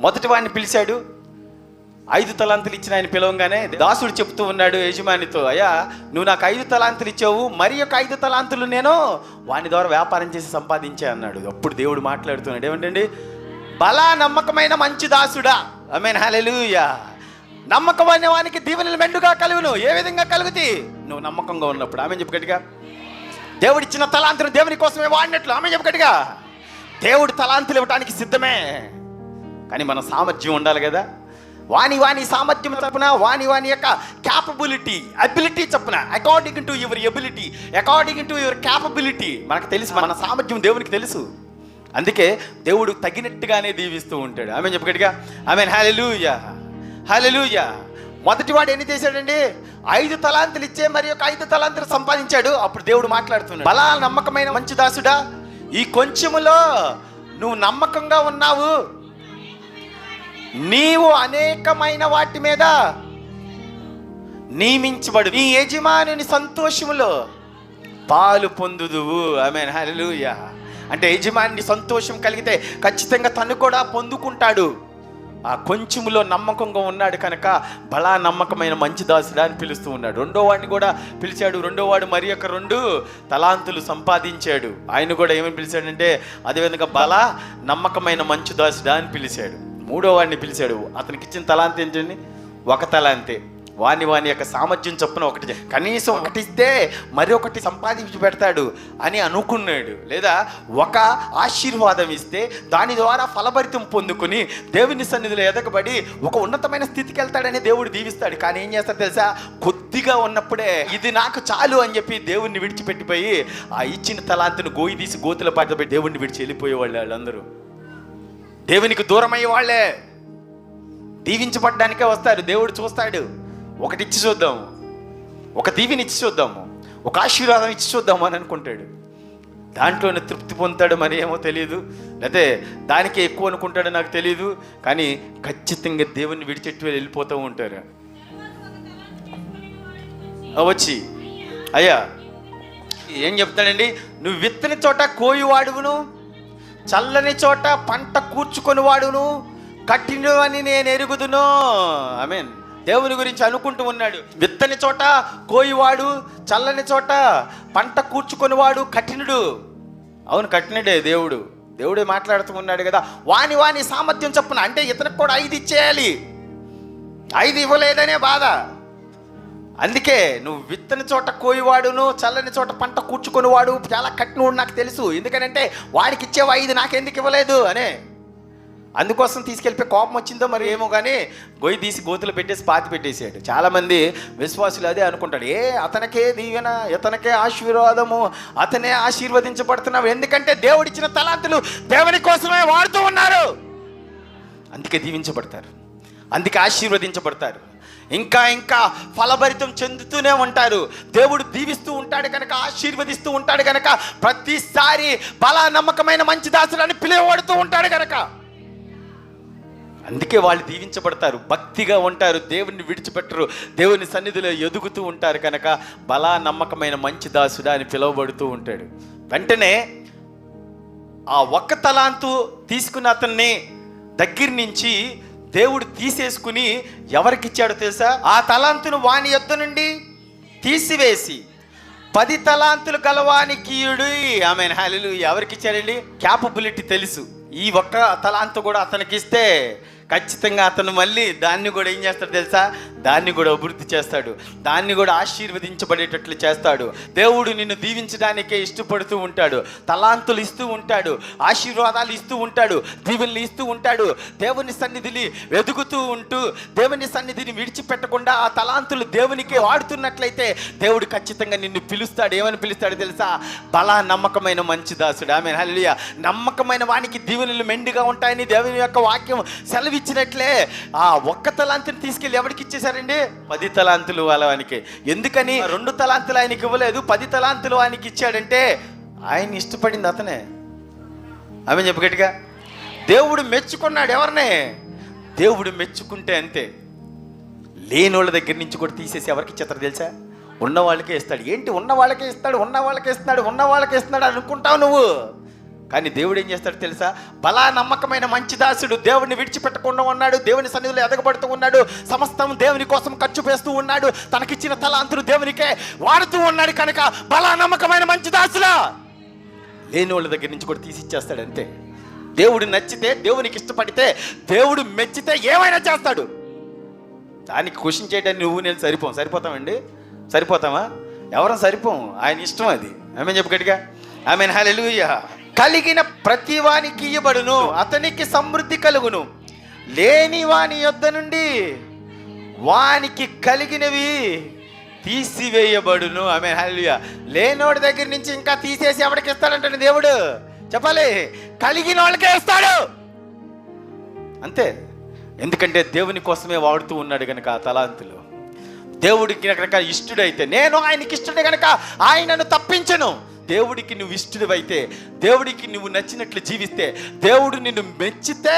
[SPEAKER 1] మొదటి వాడిని పిలిచాడు. 5 తలాంతులు ఇచ్చిన ఆయన పిలవంగానే దాసుడు చెప్తూ ఉన్నాడు యజమానితో, అయ్యా నువ్వు నాకు 5 తలాంతులు ఇచ్చావు, మరి ఒక 5 తలాంతులు నేను వాని ద్వారా వ్యాపారం చేసి సంపాదించా అన్నాడు. అప్పుడు దేవుడు మాట్లాడుతున్నాడు. ఏమంటండి, బలా నమ్మకమైన మంచి దాసుడా. ఆమేన్. హల్లెలూయా. నమ్మకమైన వానికి దీవెనలు మెండుగా కలుగును. ఏ విధంగా కలుగుతాయి? నువ్వు నమ్మకంగా ఉన్నప్పుడు. ఆమేన్ చెప్పు గట్టిగా. దేవుడు ఇచ్చిన తలాంతులు దేవుని కోసమే వాడినట్లు. ఆమేన్ చెప్పు గట్టిగా. దేవుడు తలాంతులు ఇవ్వడానికి సిద్ధమే, కానీ మన సామర్థ్యం ఉండాలి కదా. వాని సామర్థ్యం చొప్పున, వాని యొక్క క్యాపబిలిటీ, అబిలిటీ చొప్పున, according to your ability, according to your capability. మనకు తెలుసు, మన సామర్థ్యం దేవునికి తెలుసు. అందుకే దేవుడు తగినట్టుగానే దీవిస్తూ ఉంటాడు. ఆమేన్ చెప్పు గట్టిగా. ఆమేన్. హల్లెలూయా. హల్లెలూయా. మొదటివాడు ఎన్ని చేశాడండి? 5 తలాంతులు ఇచ్చే మరి ఒక 5 తలాంతులు సంపాదించాడు. అప్పుడు దేవుడు మాట్లాడుతున్నాడు, బలా నమ్మకమైన మంచి దాసుడా, ఈ కొంచెములో నువ్వు నమ్మకంగా ఉన్నావు, నీవు అనేకమైన వాటి మీద నియమించబడు, నీ యజమానుని సంతోషములో పాలు పొందుదువు. ఆమేన్. హల్లెలూయా. అంటే యజమాని సంతోషం కలిగితే ఖచ్చితంగా తను కూడా పొందుకుంటాడు. ఆ కొంచెములో నమ్మకంగా ఉన్నాడు కనుక బలా నమ్మకమైన మంచి దాసుడా అని పిలుస్తూ ఉన్నాడు. 2వ వాడిని కూడా పిలిచాడు. 2వ వాడు మరి ఒక 2 తలాంతులు సంపాదించాడు. ఆయన కూడా ఏమని పిలిచాడంటే అదేవిధంగా బలా నమ్మకమైన మంచి దాసుడా అని పిలిచాడు. 3వ వాడిని పిలిచాడు. అతనికి ఇచ్చిన తలాంతి ఏంటండి? 1 తలాంతే. వాని యొక్క సామర్థ్యం చొప్పున ఒకటి, కనీసం ఒకటి ఇస్తే మరి ఒకటి సంపాదించి పెడతాడు అని అనుకున్నాడు. లేదా ఒక ఆశీర్వాదం ఇస్తే దాని ద్వారా ఫలభరితం పొందుకుని దేవుని సన్నిధిలో ఎదగబడి ఒక ఉన్నతమైన స్థితికి వెళ్తాడని దేవుడు దీవిస్తాడు. కానీ ఏం చేస్తాడు తెలుసా? కొద్దిగా ఉన్నప్పుడే ఇది నాకు చాలు అని చెప్పి దేవుణ్ణి విడిచిపెట్టిపోయి ఆ ఇచ్చిన తలాంతిని గోయి తీసి గోతుల పాటపెట్టి దేవుణ్ణి విడిచి వెళ్ళిపోయేవాళ్ళు. వాళ్ళందరూ దేవునికి దూరమయ్యే వాళ్ళే. దీవించబడ్డానికే వస్తారు. దేవుడు చూస్తాడు, ఒకటి ఇచ్చి చూద్దాము, ఒక దీవిని ఇచ్చి చూద్దాము, ఒక ఆశీర్వాదం ఇచ్చి చూద్దాము అని అనుకుంటాడు. దాంట్లోనే తృప్తి పొందుతాడు, మరి ఏమో తెలియదు, లేకపోతే దానికే ఎక్కువ అనుకుంటాడో నాకు తెలియదు. కానీ ఖచ్చితంగా దేవుణ్ణి విడిచెట్టు వెళ్ళిపోతూ ఉంటారు. వచ్చి అయ్యా ఏం చెప్తాడండి, నువ్వు విత్తని చోట కోయువాడును, చల్లని చోట పంట కూర్చుకొని వాడును, కట్టిన అని నేను ఎరుగుదును. ఆమేన్. దేవుని గురించి అనుకుంటూ ఉన్నాడు. విత్తని చోట కోయివాడు, చల్లని చోట పంట కూర్చుకొనివాడు కఠినుడు. అవును, కఠినుడే దేవుడు. దేవుడే మాట్లాడుతూ ఉన్నాడు కదా. వాని సామర్థ్యం చొప్పున, అంటే ఇతనికి కూడా 5 ఇచ్చేయాలి, 5 ఇవ్వలేదనే బాధ. అందుకే నువ్వు విత్తని చోట కోయివాడును, చల్లని చోట పంట కూర్చుకొనివాడు చాలా కఠినుడు నాకు తెలుసు. ఎందుకనంటే వాడికి ఇచ్చేవా 5 నాకెందుకు ఇవ్వలేదు అనే
[SPEAKER 2] అందుకోసం తీసుకెళ్ళిపోయి కోపం వచ్చిందో మరి ఏమో కానీ గొయ్యి తీసి గోతులు పెట్టేసి పాతి పెట్టేసాడు. చాలామంది విశ్వాసులు అదే అనుకుంటాడు, అతనికే దీవెన, ఇతనికే ఆశీర్వాదము, అతనే ఆశీర్వదించబడుతున్నావు. ఎందుకంటే దేవుడిచ్చిన తలాంతులు దేవుని కోసమే వాడుతూ ఉన్నారు, అందుకే దీవించబడతారు, అందుకే ఆశీర్వదించబడతారు, ఇంకా ఇంకా ఫలభరితం చెందుతూనే ఉంటారు. దేవుడు దీవిస్తూ ఉంటాడు కనుక, ఆశీర్వదిస్తూ ఉంటాడు కనుక, ప్రతిసారి బల నమ్మకమైన మంచి దాసుడు అని పిలువబడుతూ ఉంటాడు కనుక, అందుకే వాళ్ళు దీవించబడతారు, భక్తిగా ఉంటారు, దేవుణ్ణి విడిచిపెట్టరు, దేవుని సన్నిధిలో ఎదుగుతూ ఉంటారు కనుక బల నమ్మకమైన మంచి దాసుడా అని పిలువబడుతూ ఉంటాడు. వెంటనే ఆ ఒక్క తలాంతు తీసుకున్న అతన్ని దగ్గర నుంచి దేవుడు తీసేసుకుని ఎవరికి ఇచ్చాడో తెలుసా? ఆ తలాంతును వాని యొద్ద నుండి తీసివేసి 10 తలాంతులు గలవానికి ఇయ్యుడి. ఆమేన్, హల్లెలూయా. ఎవరికి ఇచ్చాడండి? క్యాపబిలిటీ తెలుసు. ఈ ఒక్క తలాంతు కూడా అతనికి ఇస్తే ఖచ్చితంగా అతను మళ్ళీ దాన్ని కూడా ఏం చేస్తాడు తెలుసా? దాన్ని కూడా అభివృద్ధి చేస్తాడు, దాన్ని కూడా ఆశీర్వదించబడేటట్లు చేస్తాడు. దేవుడు నిన్ను దీవించడానికే ఇష్టపడుతూ ఉంటాడు, తలాంతులు ఇస్తూ ఉంటాడు, ఆశీర్వాదాలు ఇస్తూ ఉంటాడు, దీవెనలు ఇస్తూ ఉంటాడు. దేవుని సన్నిధిని వెతుకుతూ ఉంటూ దేవుని సన్నిధిని విడిచిపెట్టకుండా ఆ తలాంతులు దేవునికే వాడుతున్నట్లయితే దేవుడు ఖచ్చితంగా నిన్ను పిలుస్తాడు. ఏమని పిలుస్తాడు తెలుసా? బల నమ్మకమైన మంచి దాసుడు. ఆమేన్, హల్లెలూయా. నమ్మకమైన వానికి దీవెనలు మెండుగా ఉంటాయని దేవుని యొక్క వాక్యం సెలవిచ్చినట్లే ఆ ఒక్క తలాంతుని తీసుకెళ్ళి ఎవరికి ఇచ్చేశారండి? 10 తలాంతులు వాళ్ళవానికి. ఎందుకని 2 తలాంతులు ఆయనకి ఇవ్వలేదు, 10 తలాంతులు ఆయనకి ఇచ్చాడంటే ఆయన ఇష్టపడింది అతనే. ఆమె చెప్పు గట్టిగా. దేవుడు మెచ్చుకున్నాడు ఎవరినే? దేవుడు మెచ్చుకుంటే అంతే. లేనోళ్ళ దగ్గర నుంచి కూడా తీసేసి ఎవరికి ఇచ్చేస్తారు తెలుసా? ఉన్న వాళ్ళకే ఇస్తాడు. ఏంటి ఉన్న వాళ్ళకే ఇస్తాడు, ఉన్న వాళ్ళకే ఇస్తున్నాడు, ఉన్న వాళ్ళకే ఇస్తున్నాడు అనుకుంటావు నువ్వు, కానీ దేవుడు ఏం చేస్తాడు తెలుసా? బలా నమ్మకమైన మంచి దాసుడు, దేవుడిని విడిచిపెట్టకుండా ఉన్నాడు, దేవుని సన్నిధిలో ఎదగబడుతూ ఉన్నాడు, సమస్తం దేవుని కోసం ఖర్చు చేస్తూ ఉన్నాడు, తనకిచ్చిన తలాంతులు దేవునికే వాడుతూ ఉన్నాడు కనుక బలా నమ్మకమైన మంచి దాసులా. లేని వాళ్ళ దగ్గర నుంచి కూడా తీసిచ్చేస్తాడు అంతే. దేవుడు నచ్చితే, దేవునికి ఇష్టపడితే, దేవుడు మెచ్చితే ఏమైనా చేస్తాడు. దానికి క్వశ్చన్ చేయడానికి నువ్వు నేను సరిపోతామండి? సరిపోతామా? ఎవరం సరిపోం, ఆయన ఇష్టం అది. ఆమేన్ చెప్పు గట్టిగా. ఆమేన్, హల్లెలూయా. కలిగిన ప్రతి వానికి ఇయ్యబడును, అతనికి సమృద్ధి కలుగును, లేని వాని యొద్ద నుండి వానికి కలిగినవి తీసివేయబడును. ఆమేన్, హల్లెలూయా. లేనోడి దగ్గర నుంచి ఇంకా తీసేసి ఎవరికి ఇస్తాడంటే దేవుడు చెప్పాలి, కలిగిన వాళ్ళకే ఇస్తాడు అంతే. ఎందుకంటే దేవుని కోసమే వాడుతూ ఉన్నాడు కనుక ఆ తలాంతులు. దేవుడికి కనుక ఇష్టడైతే, నేను ఆయనకి ఇష్టడే కనుక ఆయనను తప్పించను. దేవుడికి నువ్వు ఇష్టడివైతే, దేవుడికి నువ్వు నచ్చినట్లు జీవిస్తే, దేవుడు నిన్ను మెచ్చితే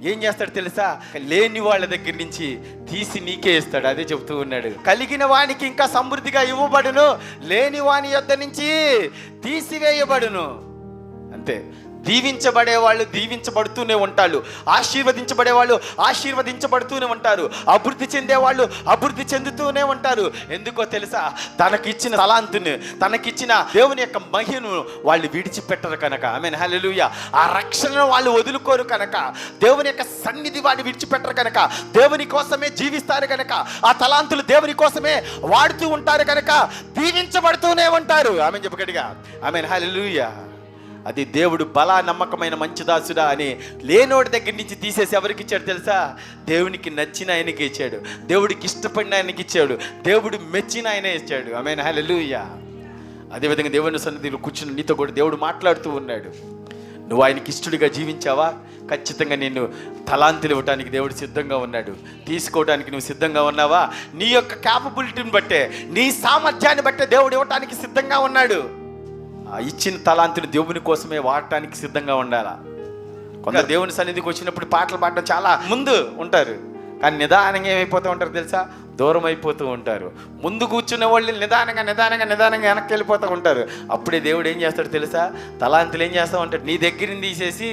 [SPEAKER 2] ఏం చేస్తాడు తెలుసా? లేని వాళ్ళ దగ్గర నుంచి తీసి నీకే ఇస్తాడు. అదే చెబుతూ ఉన్నాడు. కలిగిన వానికి ఇంకా సమృద్ధిగా ఇవ్వబడును, లేని వాని యొద్ద నుంచి తీసివేయబడును అంతే. దీవించబడే వాళ్ళు దీవించబడుతూనే ఉంటారు, ఆశీర్వదించబడే వాళ్ళు ఆశీర్వదించబడుతూనే ఉంటారు, అభివృద్ధి చెందేవాళ్ళు అభివృద్ధి చెందుతూనే ఉంటారు. ఎందుకో తెలుసా? తనకిచ్చిన తలాంతుని, తనకిచ్చిన దేవుని యొక్క మహిమను వాళ్ళు విడిచిపెట్టరు కనుక. ఆమేన్, హల్లెలూయా. ఆ రక్షణను వాళ్ళు వదులుకోరు కనుక, దేవుని యొక్క సన్నిధి వాళ్ళు విడిచిపెట్టరు కనుక, దేవుని కోసమే జీవిస్తారు కనుక, ఆ తలాంతులు దేవుని కోసమే వాడుతూ ఉంటారు కనుక దీవించబడుతూనే ఉంటారు. ఆమేన్ చెప్పు గట్టిగా. ఆమేన్, హల్లెలూయా. అది దేవుడు బలా నమ్మకమైన మంచి దాసుడా అని లేనోడి దగ్గర నుంచి తీసేసి ఎవరికి ఇచ్చాడు తెలుసా? దేవునికి నచ్చిన ఆయనకి ఇచ్చాడు, దేవుడికి ఇష్టపడిన ఆయనకి ఇచ్చాడు, దేవుడు మెచ్చిన ఆయనే ఇచ్చాడు. ఆమేన్, హల్లెలూయా. అదేవిధంగా దేవుని సన్నిధిలో కూర్చుని నీతో కూడా దేవుడు మాట్లాడుతూ ఉన్నాడు. నువ్వు ఆయనకి ఇష్టడిగా జీవించావా? ఖచ్చితంగా నిన్ను తలాంతులు ఇవ్వడానికి దేవుడు సిద్ధంగా ఉన్నాడు. తీసుకోవడానికి నువ్వు సిద్ధంగా ఉన్నావా? నీ యొక్క క్యాపబిలిటీని బట్టే, నీ సామర్థ్యాన్ని బట్టే దేవుడు ఇవ్వడానికి సిద్ధంగా ఉన్నాడు. ఇచ్చిన తలాంతుని దేవుని కోసమే వాడటానికి సిద్ధంగా ఉండాలా. కొందరు దేవుని సన్నిధికి వచ్చినప్పుడు పాటలు పాడడం చాలా ముందు ఉంటారు, కానీ నిదానంగా ఏమైపోతూ ఉంటారు తెలుసా? దూరం అయిపోతూ ఉంటారు. ముందు కూర్చున్న వాళ్ళు నిదానంగా వెనక్కి వెళ్ళిపోతూ ఉంటారు. అప్పుడే దేవుడు ఏం చేస్తాడు తెలుసా? తలాంతులు ఏం చేస్తూ ఉంటాడు? నీ దగ్గరని తీసేసి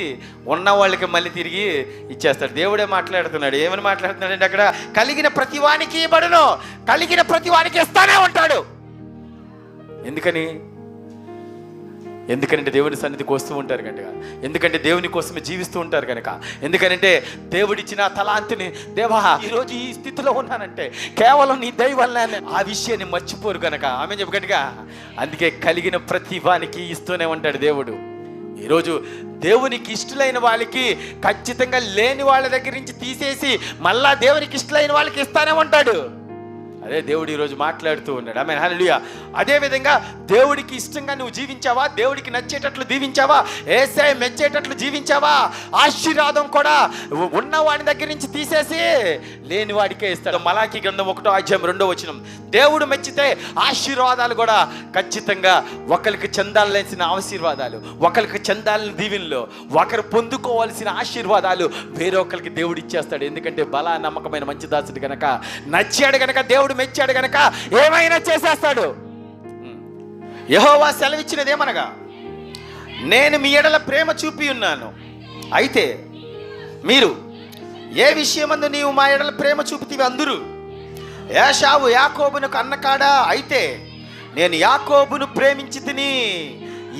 [SPEAKER 2] ఉన్న వాళ్ళకి మళ్ళీ తిరిగి ఇచ్చేస్తాడు. దేవుడే మాట్లాడుతున్నాడు. ఏమని మాట్లాడుతున్నాడు అంటే, అక్కడ కలిగిన ప్రతి వానికి ఇవ్వబడును, కలిగిన ప్రతి వానికి ఇస్తానే ఉంటాడు. ఎందుకంటే దేవుని సన్నిధికి వస్తూ ఉంటారు కనుక, ఎందుకంటే దేవుని కోసమే జీవిస్తూ ఉంటారు కనుక, ఎందుకంటే దేవుడిచ్చిన తలాంతుని, దేవా ఈరోజు ఈ స్థితిలో ఉన్నానంటే కేవలం నీ దయ వల్లనే, ఆ విషయాన్ని మర్చిపోరు కనుక. ఆమె చెప్పగట్టుగా. అందుకే కలిగిన ప్రతి వానికి ఇస్తూనే ఉంటాడు దేవుడు. ఈరోజు దేవునికి ఇష్టలైన వాళ్ళకి ఖచ్చితంగా లేని వాళ్ళ దగ్గర నుంచి తీసేసి మళ్ళా దేవునికి ఇష్టలైన వాళ్ళకి ఇస్తానేమంటాడు. అదే దేవుడు ఈరోజు మాట్లాడుతూ ఉన్నాడు. ఆమేన్, హల్లెలూయా. అదేవిధంగా దేవుడికి ఇష్టంగా నువ్వు జీవించావా, దేవుడికి నచ్చేటట్లు జీవించావా, యేసయ్య మెచ్చేటట్లు జీవించావా, ఆశీర్వాదం కూడా ఉన్నవాడి దగ్గర నుంచి తీసేసి లేని వాడికే ఇస్తాడు. మలాకీ గ్రంథం 1:2 దేవుడు మెచ్చితే ఆశీర్వాదాలు కూడా ఖచ్చితంగా ఒకరికి చెందాల్సిన ఆశీర్వాదాలు, ఒకరికి చెందాలని దీవెనలు, ఒకరు పొందుకోవాల్సిన ఆశీర్వాదాలు వేరొకరికి దేవుడు ఇచ్చేస్తాడు. ఎందుకంటే బలా నమ్మకమైన మంచి దాసుడు గనక, నచ్చాడు గనక, దేవుడు మెచ్చాడు గనక ఏమైనా చేసేస్తాడు. యెహోవా సెలవిచ్చినదేమనగా, నేను మీ ఎడల ప్రేమ చూపి ఉన్నాను, అయితే మీరు ఏ విషయమందు నీవు మా ఎడల ప్రేమ చూపితివి అందురు. ఏశావు యాకోబునకు అన్నకాడా, అయితే నేను యాకోబును ప్రేమించి తిని.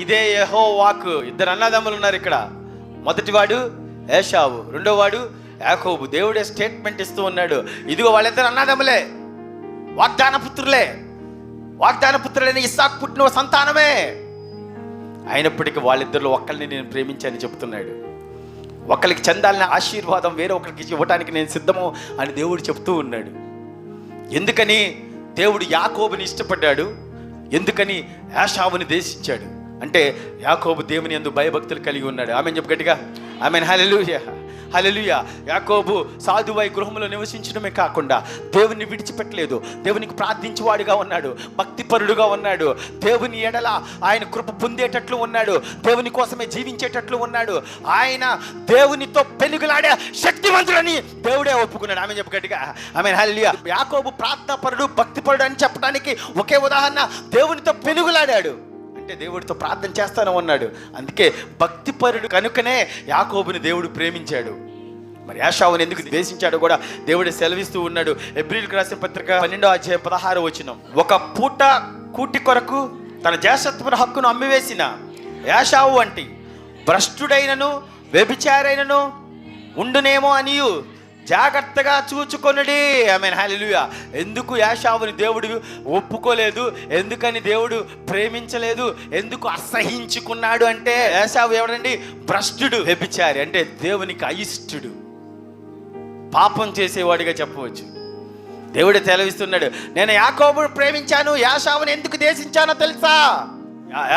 [SPEAKER 2] ఇదే యెహోవాకు. ఇద్దరు అన్నదమ్ములు ఉన్నారు ఇక్కడ. మొదటివాడు ఏశావు, రెండోవాడు యాకోబు. దేవుడే స్టేట్మెంట్ ఇస్తూ ఉన్నాడు, ఇదిగో వాళ్ళిద్దరు అన్నదమ్ములే, వాగ్దాన పుత్రులైన ఇస్సాకు పుట్టిన సంతానమే. అయినప్పటికీ వాళ్ళిద్దరిలో ఒకరిని నేను ప్రేమించానని చెప్తున్నాడు. ఒకరికి చెందాలని ఆశీర్వాదం వేరే ఒకరికి ఇవ్వడానికి నేను సిద్ధము అని దేవుడు చెప్తూ ఉన్నాడు. ఎందుకని దేవుడు యాకోబుని ఇష్టపడ్డాడు, ఎందుకని ఏశావుని ద్వేషించాడు అంటే యాకోబు దేవుని యందు భయభక్తులు కలిగి ఉన్నాడు. ఆమెన్ చెప్పు గట్టిగా, ఆమెన్, హల్లెలూయా, హల్లెలూయా. యాకోబు సాధువై గృహంలో నివసించడమే కాకుండా దేవుని విడిచిపెట్టలేదు, దేవునికి ప్రార్థించేవాడిగా ఉన్నాడు, భక్తిపరుడుగా ఉన్నాడు, దేవుని ఎడల ఆయన కృప పొందేటట్లు ఉన్నాడు, దేవుని కోసమే జీవించేటట్లు ఉన్నాడు. ఆయన దేవునితో పెనుగులాడే శక్తివంతుడని దేవుడే ఒప్పుకున్నాడు. ఆమె చెప్పు గట్టిగా, ఆమెన్, హల్లెలూయా. యాకోబు ప్రార్థనాపరుడు, భక్తిపరుడు అని చెప్పడానికి ఒకే ఉదాహరణ, దేవునితో పెనుగులాడాడు అంటే దేవుడితో ప్రార్థన చేస్తాను అన్నాడు. అందుకే భక్తిపరుడు కనుకనే యాకోబుని దేవుడు ప్రేమించాడు. మరి ఏశావుని ఎందుకు ద్వేషించాడో కూడా దేవుడు సెలవిస్తూ ఉన్నాడు. హెబ్రీయులకు రాసిన పత్రిక 12:16 ఒక పూట కూటి కొరకు తన జ్యేష్ఠత్వ హక్కును అమ్మివేసిన ఏశావు వంటి భ్రష్టుడైనను వ్యభిచారైనను ఉండునేమో అనియు జాగ్రత్తగా చూచుకొనుడి. ఆమేన్, హల్లెలూయా. ఎందుకు ఏశావుని దేవుడు ఒప్పుకోలేదు, ఎందుకని దేవుడు ప్రేమించలేదు, ఎందుకు అసహించుకున్నాడు అంటే ఏశావు ఎవడండి? భ్రష్టుడు, వ్యభిచారి, అంటే దేవునికి అయిష్టుడు, పాపం చేసేవాడిగా చెప్పవచ్చు. దేవుడు తెలవిస్తున్నాడు, నేను యాకోబును ప్రేమించాను, ఏశావుని ఎందుకు ద్వేషించానో తెలుసా?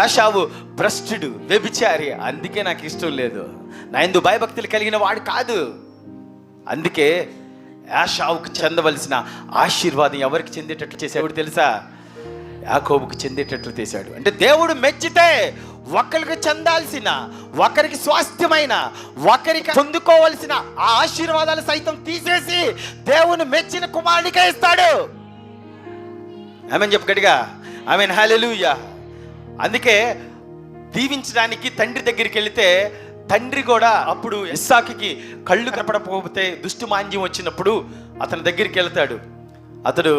[SPEAKER 2] ఏశావు భ్రష్టుడు, వ్యభిచారి, అందుకే నాకు ఇష్టం లేదు, నా యందు భయభక్తులు కలిగిన వాడు కాదు. అందుకే ఏశావుకు చెందవలసిన ఆశీర్వాదం ఎవరికి చెందేటట్లు చేశాడు తెలుసా? యాకోబుకు చెందేటట్లు చేశాడు. అంటే దేవుడు మెచ్చితే ఒకరికి చెందాల్సిన, ఒకరికి స్వాస్థ్యమైన, ఒకరికి పొందుకోవలసిన ఆ ఆశీర్వాదాలు సైతం తీసేసి దేవుని మెచ్చిన కుమారునికే ఇస్తాడు. ఆమేన్ చెప్పు గట్టిగా, ఆమేన్, హల్లెలూయా. అందుకే దీవించడానికి తండ్రి దగ్గరికి వెళితే తండ్రి కూడా అప్పుడు ఇస్సాకుకి కళ్ళు కనపడకపోతే దుష్టుమాంద్యం వచ్చినప్పుడు అతని దగ్గరికి వెళ్తాడు. అతడు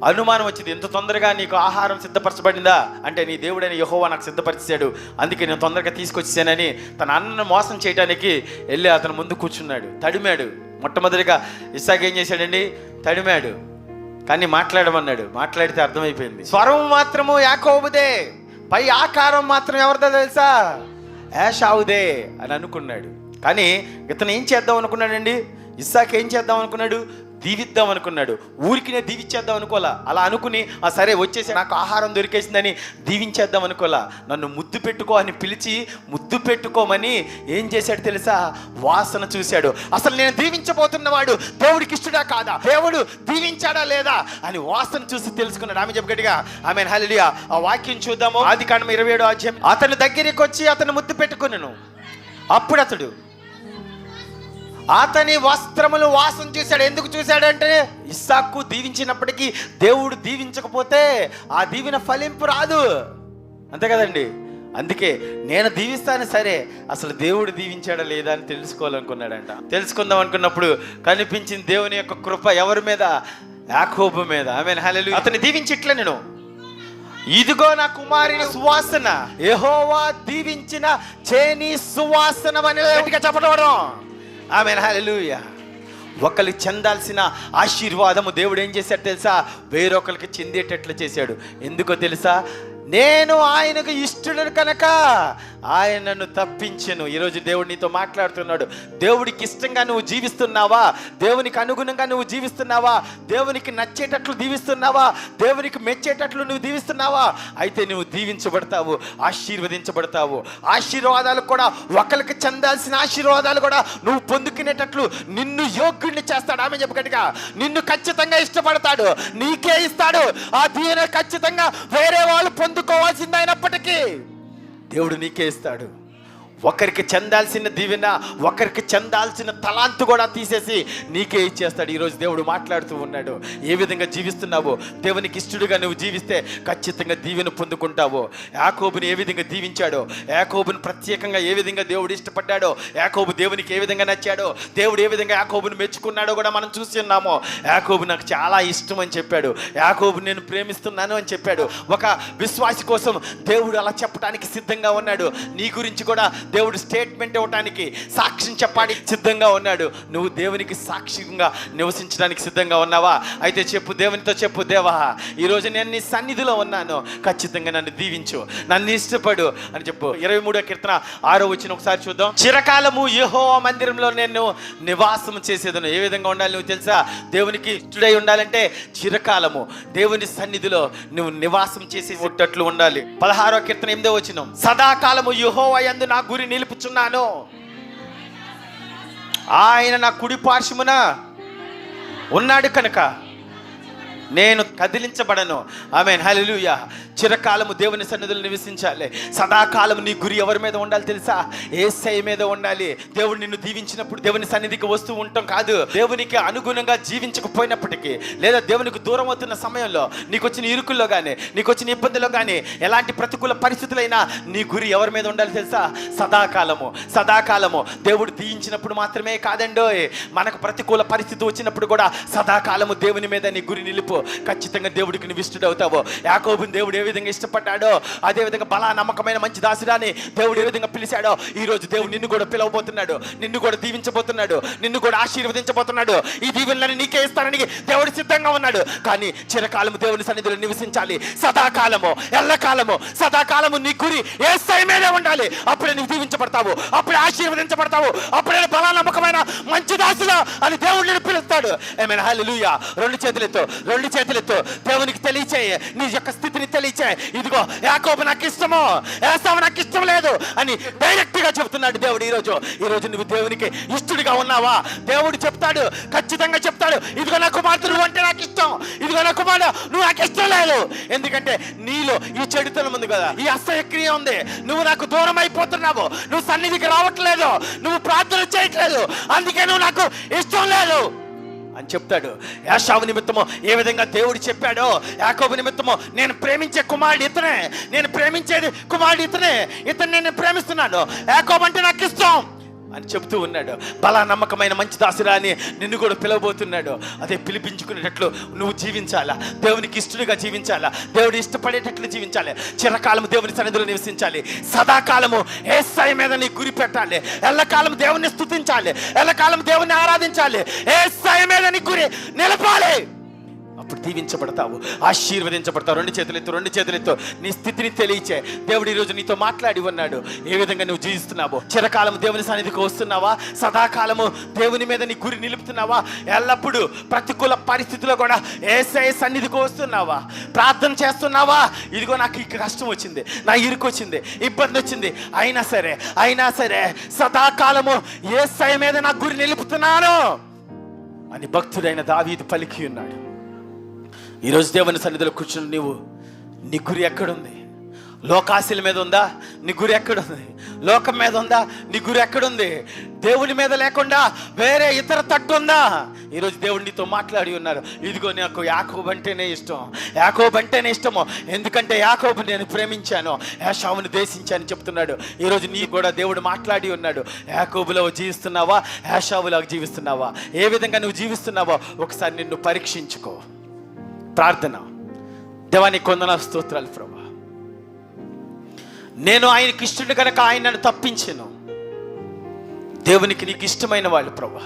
[SPEAKER 2] అనుమానం వచ్చింది, ఎంత తొందరగా నీకు ఆహారం సిద్ధపరచబడిందా అంటే, నీ దేవుడైన యెహోవా నాకు సిద్ధపరిచాడు, అందుకే నేను తొందరగా తీసుకొచ్చానని తన అన్నను మోసం చేయడానికి వెళ్ళి అతను ముందు కూర్చున్నాడు. తడిమాడు. మొట్టమొదటిగా ఇస్సాకు ఏం చేశాడండి? తడిమాడు. కానీ మాట్లాడమన్నాడు. మాట్లాడితే అర్థమైపోయింది, స్వరం మాత్రము యాకోబుదే, పై ఆకారం మాత్రం ఎవరిదో తెలుసా? ఏశావుదే అని అనుకున్నాడు. కానీ ఇతను ఏం చేద్దాం అనుకున్నాడండి? ఇస్సాకు ఏం చేద్దాం అనుకున్నాడు? దీవిద్దాం అనుకున్నాడు. ఊరికినే దీవిచ్చేద్దాం అనుకోలా. అలా అనుకుని సరే వచ్చేసి నాకు ఆహారం దొరికేసిందని దీవించేద్దాం అనుకోలా. నన్ను ముద్దు పెట్టుకో అని పిలిచి ముద్దు పెట్టుకోమని ఏం చేశాడు తెలుసా? వాసన చూశాడు. అసలు నేను దీవించబోతున్నవాడు దేవుడికి ఇష్టడా కాదా, దేవుడు దీవించాడా లేదా అని వాసన చూసి తెలుసుకున్నాడు. ఆమె చెప్పగట్టిగా, ఆమేన్, హల్లెలూయా. ఆ వాక్యం చూద్దాము. ఆదికాండం 27 అతని దగ్గరికి వచ్చి అతను ముద్దు పెట్టుకున్నాను. అప్పుడు అతని వస్త్రములు వాసన చూశాడు. ఎందుకు చూశాడంటే, ఇస్సాకు దీవించినప్పటికీ దేవుడు దీవించకపోతే ఆ దీవెన ఫలింపు రాదు, అంతే కదండి. అందుకే నేను దీవిస్తాను, సరే అసలు దేవుడు దీవించాడా లేదా అని తెలుసుకోవాలనుకున్నాడంట. తెలుసుకుందాం అనుకున్నప్పుడు కనిపించింది దేవుని యొక్క కృప ఎవరి మీద? యాకోబు మీద. ఆమేన్, హల్లెలూయా. అతన్ని దీవించిట్లే, నేను ఇదిగో నా కుమారుని సువాసన, యెహోవా దీవించిన చేని సువాసన అని చెప్పడం. ఆమేన్, హల్లెలూయా. ఒకరికి చెందాల్సిన ఆశీర్వాదము దేవుడు ఏం చేశాడు తెలుసా? వేరొకరికి చెందేటట్లు చేశాడు. ఎందుకో తెలుసా? నేను ఆయనకు ఇష్టడు కనుక ఆయనను తప్పించెను. ఈరోజు దేవుడు నీతో మాట్లాడుతున్నాడు. దేవుడికి ఇష్టంగా నువ్వు జీవిస్తున్నావా? దేవునికి అనుగుణంగా నువ్వు జీవిస్తున్నావా? దేవునికి నచ్చేటట్లు దీవిస్తున్నావా? దేవునికి మెచ్చేటట్లు నువ్వు దీవిస్తున్నావా? అయితే నువ్వు దీవించబడతావు, ఆశీర్వదించబడతావు. ఆశీర్వాదాలు కూడా ఒకరికి చెందాల్సిన ఆశీర్వాదాలు కూడా నువ్వు పొందుకునేటట్లు నిన్ను యోగ్యుడిని చేస్తాడు. ఆమె చెప్పగట్టుగా నిన్ను ఖచ్చితంగా ఇష్టపడతాడు, నీకే ఇస్తాడు. ఆ దీవెన ఖచ్చితంగా వేరే వాళ్ళు పొందుకోవాల్సిందైనప్పటికీ దేవుడు నీకే ఇస్తాడు. ఒకరికి చెందాల్సిన దీవెన, ఒకరికి చెందాల్సిన తలాంతు కూడా తీసేసి నీకే ఇచ్చేస్తాడు. ఈరోజు దేవుడు మాట్లాడుతూ ఉన్నాడు. ఏ విధంగా జీవిస్తున్నావో, దేవునికి ఇష్టడుగా నువ్వు జీవిస్తే ఖచ్చితంగా దీవెన పొందుకుంటావు. యాకోబుని ఏ విధంగా దీవించాడో, యాకోబుని ప్రత్యేకంగా ఏ విధంగా దేవుడు ఇష్టపడ్డాడో, యాకోబు దేవునికి ఏ విధంగా నచ్చాడో, దేవుడు ఏ విధంగా యాకోబుని మెచ్చుకున్నాడో కూడా మనం చూసి ఉన్నాము. యాకోబు నాకు చాలా ఇష్టం అని చెప్పాడు, యాకోబు నేను ప్రేమిస్తున్నాను అని చెప్పాడు. ఒక విశ్వాసి కోసం దేవుడు అలా చెప్పడానికి సిద్ధంగా ఉన్నాడు. నీ గురించి కూడా దేవుడు స్టేట్మెంట్ ఇవ్వడానికి, సాక్ష్యం చెప్పడానికి సిద్ధంగా ఉన్నాడు. నువ్వు దేవునికి సాక్షిగా నివసించడానికి సిద్ధంగా ఉన్నావా? అయితే చెప్పు, దేవునితో చెప్పు, దేవా ఈరోజు నేను నీ సన్నిధిలో ఉన్నాను, ఖచ్చితంగా నన్ను దీవించు, నన్ను ఇష్టపడు అని చెప్పు. 23వ కీర్తన 6వ వచనం ఒకసారి చూద్దాం. చిరకాలము యెహోవా మందిరంలో నేను నివాసం చేసేదను. ఏ విధంగా ఉండాలి నువ్వు తెలుసా? దేవునికి ఇష్టడై ఉండాలంటే చిరకాలము దేవుని సన్నిధిలో నువ్వు నివాసం చేసేటట్లు ఉండాలి. 16వ కీర్తన 8వ వచనం, సదాకాలము యెహోవా యందు నా గురి నిలుపుచున్నాను, ఆయన నా కుడి పార్శ్వమున ఉన్నాడు కనుక నేను కదిలించబడను. ఆమేన్, హల్లెలూయా. చిరకాలము దేవుని సన్నిధిలో నివసించాలి. సదాకాలం నీ గురి ఎవరి మీద ఉండాలి తెలుసా? యేసయ్య మీద ఉండాలి. దేవుడు నిన్ను దీవించినప్పుడు దేవుని సన్నిధికి వస్తూ ఉంటాం కాదు, దేవునికి అనుగుణంగా జీవించకపోయినప్పటికీ, లేదా దేవునికి దూరం అవుతున్న సమయంలో, నీకు వచ్చిన ఇరుకుల్లో కానీ, నీకు వచ్చిన ఇబ్బందుల్లో కానీ, ఎలాంటి ప్రతికూల పరిస్థితులైనా నీ గురి ఎవరి మీద ఉండాలి తెలుసా? సదాకాలము. సదాకాలము దేవుడు దీవించినప్పుడు మాత్రమే కాదండో, మనకు ప్రతికూల పరిస్థితి వచ్చినప్పుడు కూడా సదాకాలము దేవుని మీద నీ గురి నిలుపు. ఖచ్చితంగా దేవుడికి నువ్వు ఇష్టడవుతావు. యాకోబుని దేవుడు ఏ విధంగా ఇష్టపడ్డాడో, అదే విధంగా బలా నమ్మకమైన మంచి దాసుడాని దేవుడు ఏ విధంగా పిలిచాడో, ఈ రోజు దేవుడు నిన్ను కూడా పిలవబోతున్నాడు, నిన్ను కూడా దీవించబోతున్నాడు, నిన్ను కూడా ఆశీర్వదించబోతున్నాడు. ఈ దీవెనలను నీకే ఇస్తానని దేవుడు సిద్ధంగా ఉన్నాడు. కానీ చిరకాలము దేవుని సన్నిధిలో నివసించాలి. సదాకాలము, ఎల్లకాలము, సదాకాలము నీ గురి యేసయ్య మీదే ఉండాలి. అప్పుడే నువ్వు దీవించబడతావు, అప్పుడే ఆశీర్వదించబడతావు, అప్పుడే బలా నమ్మకమైన మంచి దాసుడా అని దేవుడు నిన్ను పిలుస్తాడు. ఆమేన్, హల్లెలూయా. రెండు చేతులతో దేవునికి తెలియచేయి, నీ యొక్క స్థితిని తెలియచేయి. ఇదిగో యాకోబు నాకు ఇష్టము, ఏసావు నాకు ఇష్టం లేదు అని డైరెక్ట్ గా చెప్తున్నాడు దేవుడు. ఈ రోజు నువ్వు దేవునికి ఇష్టడిగా ఉన్నావా? దేవుడు చెప్తాడు, ఖచ్చితంగా చెప్తాడు, ఇదిగో నా కుమార్తెలు అంటే నాకు ఇష్టం, ఇదిగో నా కుమారుడు నువ్వు నాకు ఇష్టం లేదు. ఎందుకంటే నీలో ఈ చెడుతనం ఉంది కదా, ఈ అసహ్యక్రియ ఉంది. నువ్వు నాకు దూరం అయిపోతున్నావు, నువ్వు సన్నిధికి రావట్లేదు, నువ్వు ప్రార్థన చేయట్లేదు, అందుకే నువ్వు నాకు ఇష్టం లేదు అని చెప్తాడు. యాషావు నిమిత్తము ఏ విధంగా దేవుడు చెప్పాడో, యాకోబు నిమిత్తము నేను ప్రేమించే కుమారుడు ఇతనే, నేను ప్రేమించేది కుమారుడు ఇతనే, ఇతను నేను ప్రేమిస్తున్నాను, యాకోబు అంటే నాకు ఇష్టం అని చెప్తూ ఉన్నాడు. బలా నమ్మకమైన మంచి దాసురా అని నిన్ను కూడా పిలవబోతున్నాడు. అదే పిలిపించుకునేటట్లు నువ్వు జీవించాలా, దేవునికి ఇష్టడుగా జీవించాలా, దేవుడు ఇష్టపడేటట్లు జీవించాలి. చిరకాలము దేవుని సన్నిధిలో నివసించాలి. సదాకాలము యేసయ్య మీద నీ గురి పెట్టాలి. ఎల్లకాలం దేవుని స్తుతించాలి, ఎల్లకాలం దేవుని ఆరాధించాలి. యేసయ్య మీద నీ గురి నిలపాలి. అప్పుడు దీవించబడతావు, ఆశీర్వదించబడతావు. రెండు చేతులెత్తు నీ స్థితిని తెలియచే. దేవుడు ఈరోజు నీతో మాట్లాడి ఉన్నాడు. ఏ విధంగా నువ్వు జీవిస్తున్నావు? చిరకాలము దేవుని సన్నిధికి వస్తున్నావా? సదాకాలము దేవుని మీద నీ గురి నిలుపుతున్నావా? ఎల్లప్పుడూ ప్రతికూల పరిస్థితుల్లో కూడా యేసయ్య సన్నిధికి వస్తున్నావా? ప్రార్థన చేస్తున్నావా? ఇదిగో నాకు ఈ కష్టం వచ్చింది, నా ఇరుకు వచ్చింది, ఇబ్బంది వచ్చింది, అయినా సరే సదాకాలము యేసయ్య మీద నా గురి నిలుపుతున్నాను అని భక్తుడైన దావీదు పలికి ఉన్నాడు. ఈరోజు దేవుని సన్నిధిలో కూర్చుని నీవు, నీ గురి ఎక్కడుంది? లోకాశల మీద ఉందా? నీ గురి ఎక్కడుంది? లోకం మీద ఉందా? నీ గురి ఎక్కడుంది? దేవుని మీద లేకుండా వేరే ఇతర తట్టు ఉందా? ఈరోజు దేవుడు నీతో మాట్లాడి ఉన్నారు. ఇదిగో నాకు యాకోబు అంటేనే ఇష్టము, ఎందుకంటే యాకోబు నేను ప్రేమించాను, ఏశావును ద్వేషించాను చెప్తున్నాడు. ఈరోజు నీ కూడా దేవుడు మాట్లాడి ఉన్నాడు. యాకోబులో జీవిస్తున్నావా, ఏశావులో జీవిస్తున్నావా? ఏ విధంగా నువ్వు జీవిస్తున్నావో ఒకసారి నిన్ను పరీక్షించుకో. ప్రార్థన. దేవానికి వందనాలు, స్తోత్రాలు ప్రభువా. నేను ఆయనకి ఇష్టడు కనుక ఆయన నన్ను తప్పించాను. దేవునికి నీకు ఇష్టమైన వాళ్ళు ప్రభువా,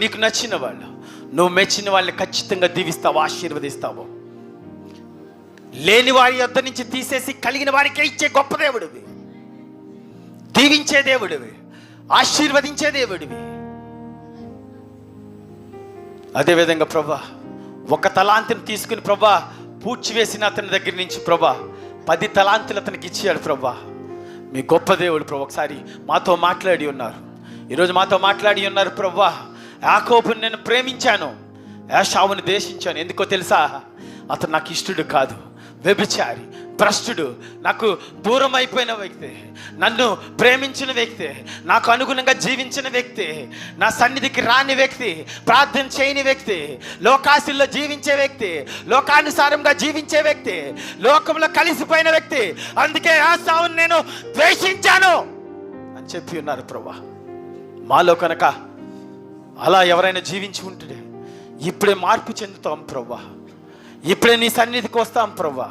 [SPEAKER 2] నీకు నచ్చిన వాళ్ళు, నువ్వు మెచ్చిన వాళ్ళని ఖచ్చితంగా దీవిస్తావు, ఆశీర్వదిస్తావు. లేని వారి యొద్ద నుంచి తీసేసి కలిగిన వారికే ఇచ్చే గొప్ప దేవుడివి. దీవించే దేవుడివి, ఆశీర్వదించే దేవుడివి. అదేవిధంగా ప్రభా, ఒక తలాంతిని తీసుకుని ప్రభా పూడ్చివేసిన అతని దగ్గర నుంచి ప్రభా 10 తలాంతులు అతనికి ఇచ్చాడు ప్రభా. మీ గొప్ప దేవుడు ప్రభా. ఒకసారి మాతో మాట్లాడి ఉన్నారు, ఈరోజు మాతో మాట్లాడి ఉన్నారు ప్రభా. యాకోబుని నేను ప్రేమించాను, ఏశావుని ద్వేషించాను. ఎందుకో తెలుసా? అతను నాకు ఇష్టడు కాదు, వ్యభిచారి, భ్రష్టుడు, నాకు దూరం అయిపోయిన వ్యక్తి, నన్ను ప్రేమించిన వ్యక్తి, నాకు అనుగుణంగా జీవించిన వ్యక్తి, నా సన్నిధికి రాని వ్యక్తి, ప్రార్థన చేయని వ్యక్తి, లోకాశల్లో జీవించే వ్యక్తి, లోకానుసారంగా జీవించే వ్యక్తి, లోకంలో కలిసిపోయిన వ్యక్తి. అందుకే ఏశావుని నేను ద్వేషించాను అని చెప్పి ఉన్నారు ప్రభా. మాలో కనుక అలా ఎవరైనా జీవించి ఉంటే ఇప్పుడే మార్పు చెందుతాం ప్రభా. ఇప్పుడే నీ సన్నిధికి వస్తాం ప్రభా,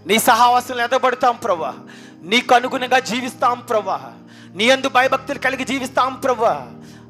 [SPEAKER 2] నీ సహవాసం ఎదబడతాం ప్రభా, నీకు అనుగుణంగా జీవిస్తాం ప్రభా, నీ యందు భయభక్తులు కలిగి జీవిస్తాం ప్రభా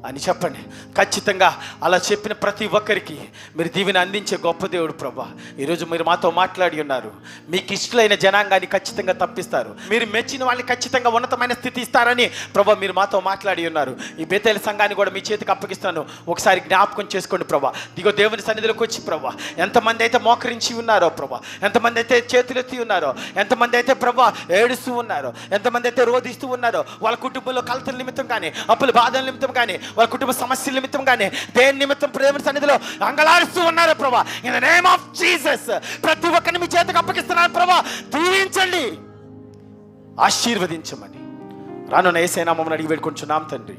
[SPEAKER 2] అని చెప్పండి. ఖచ్చితంగా అలా చెప్పిన ప్రతి ఒక్కరికి మీరు దీవెన అందించే గొప్ప దేవుడు ప్రభా. ఈరోజు మీరు మాతో మాట్లాడి ఉన్నారు. మీకు ఇష్టలైన జనాంగాన్ని ఖచ్చితంగా తప్పిస్తారు, మీరు మెచ్చిన వాళ్ళని ఖచ్చితంగా ఉన్నతమైన స్థితి ఇస్తారని ప్రభా మీరు మాతో మాట్లాడి ఉన్నారు. ఈ బేతేలు సంఘాన్ని కూడా మీ చేతికి అప్పగిస్తాను. ఒకసారి జ్ఞాపకం చేసుకోండి ప్రభా. ఇదిగో దేవుని సన్నిధిలోకి వచ్చి ప్రభా, ఎంతమంది అయితే మోకరించి ఉన్నారో ప్రభా, ఎంతమంది అయితే చేతులెత్తి ఉన్నారో, ఎంతమంది అయితే ప్రభా ఏడుస్తూ ఉన్నారో, ఎంతమంది అయితే రోధిస్తూ ఉన్నారో, వాళ్ళ కుటుంబంలో కలతల నిమిత్తం కానీ, అప్పుల బాధల నిమిత్తం కానీ, వాళ్ళ కుటుంబ సమస్యల నిమిత్తం కానీ, దేని నిమిత్తం ప్రేమ సన్నిధిలో అంగలారుస్తూ ఉన్నారు ప్రభా. In the name of Jesus ప్రతి ఒక్కరిని మీ చేతికి అప్పగిస్తున్నాను ప్రభా. దీవించండి, ఆశీర్వదించమని రానున్న యేసయ్య నామమున అడిగి వేడుకుంటున్నాం తండ్రి.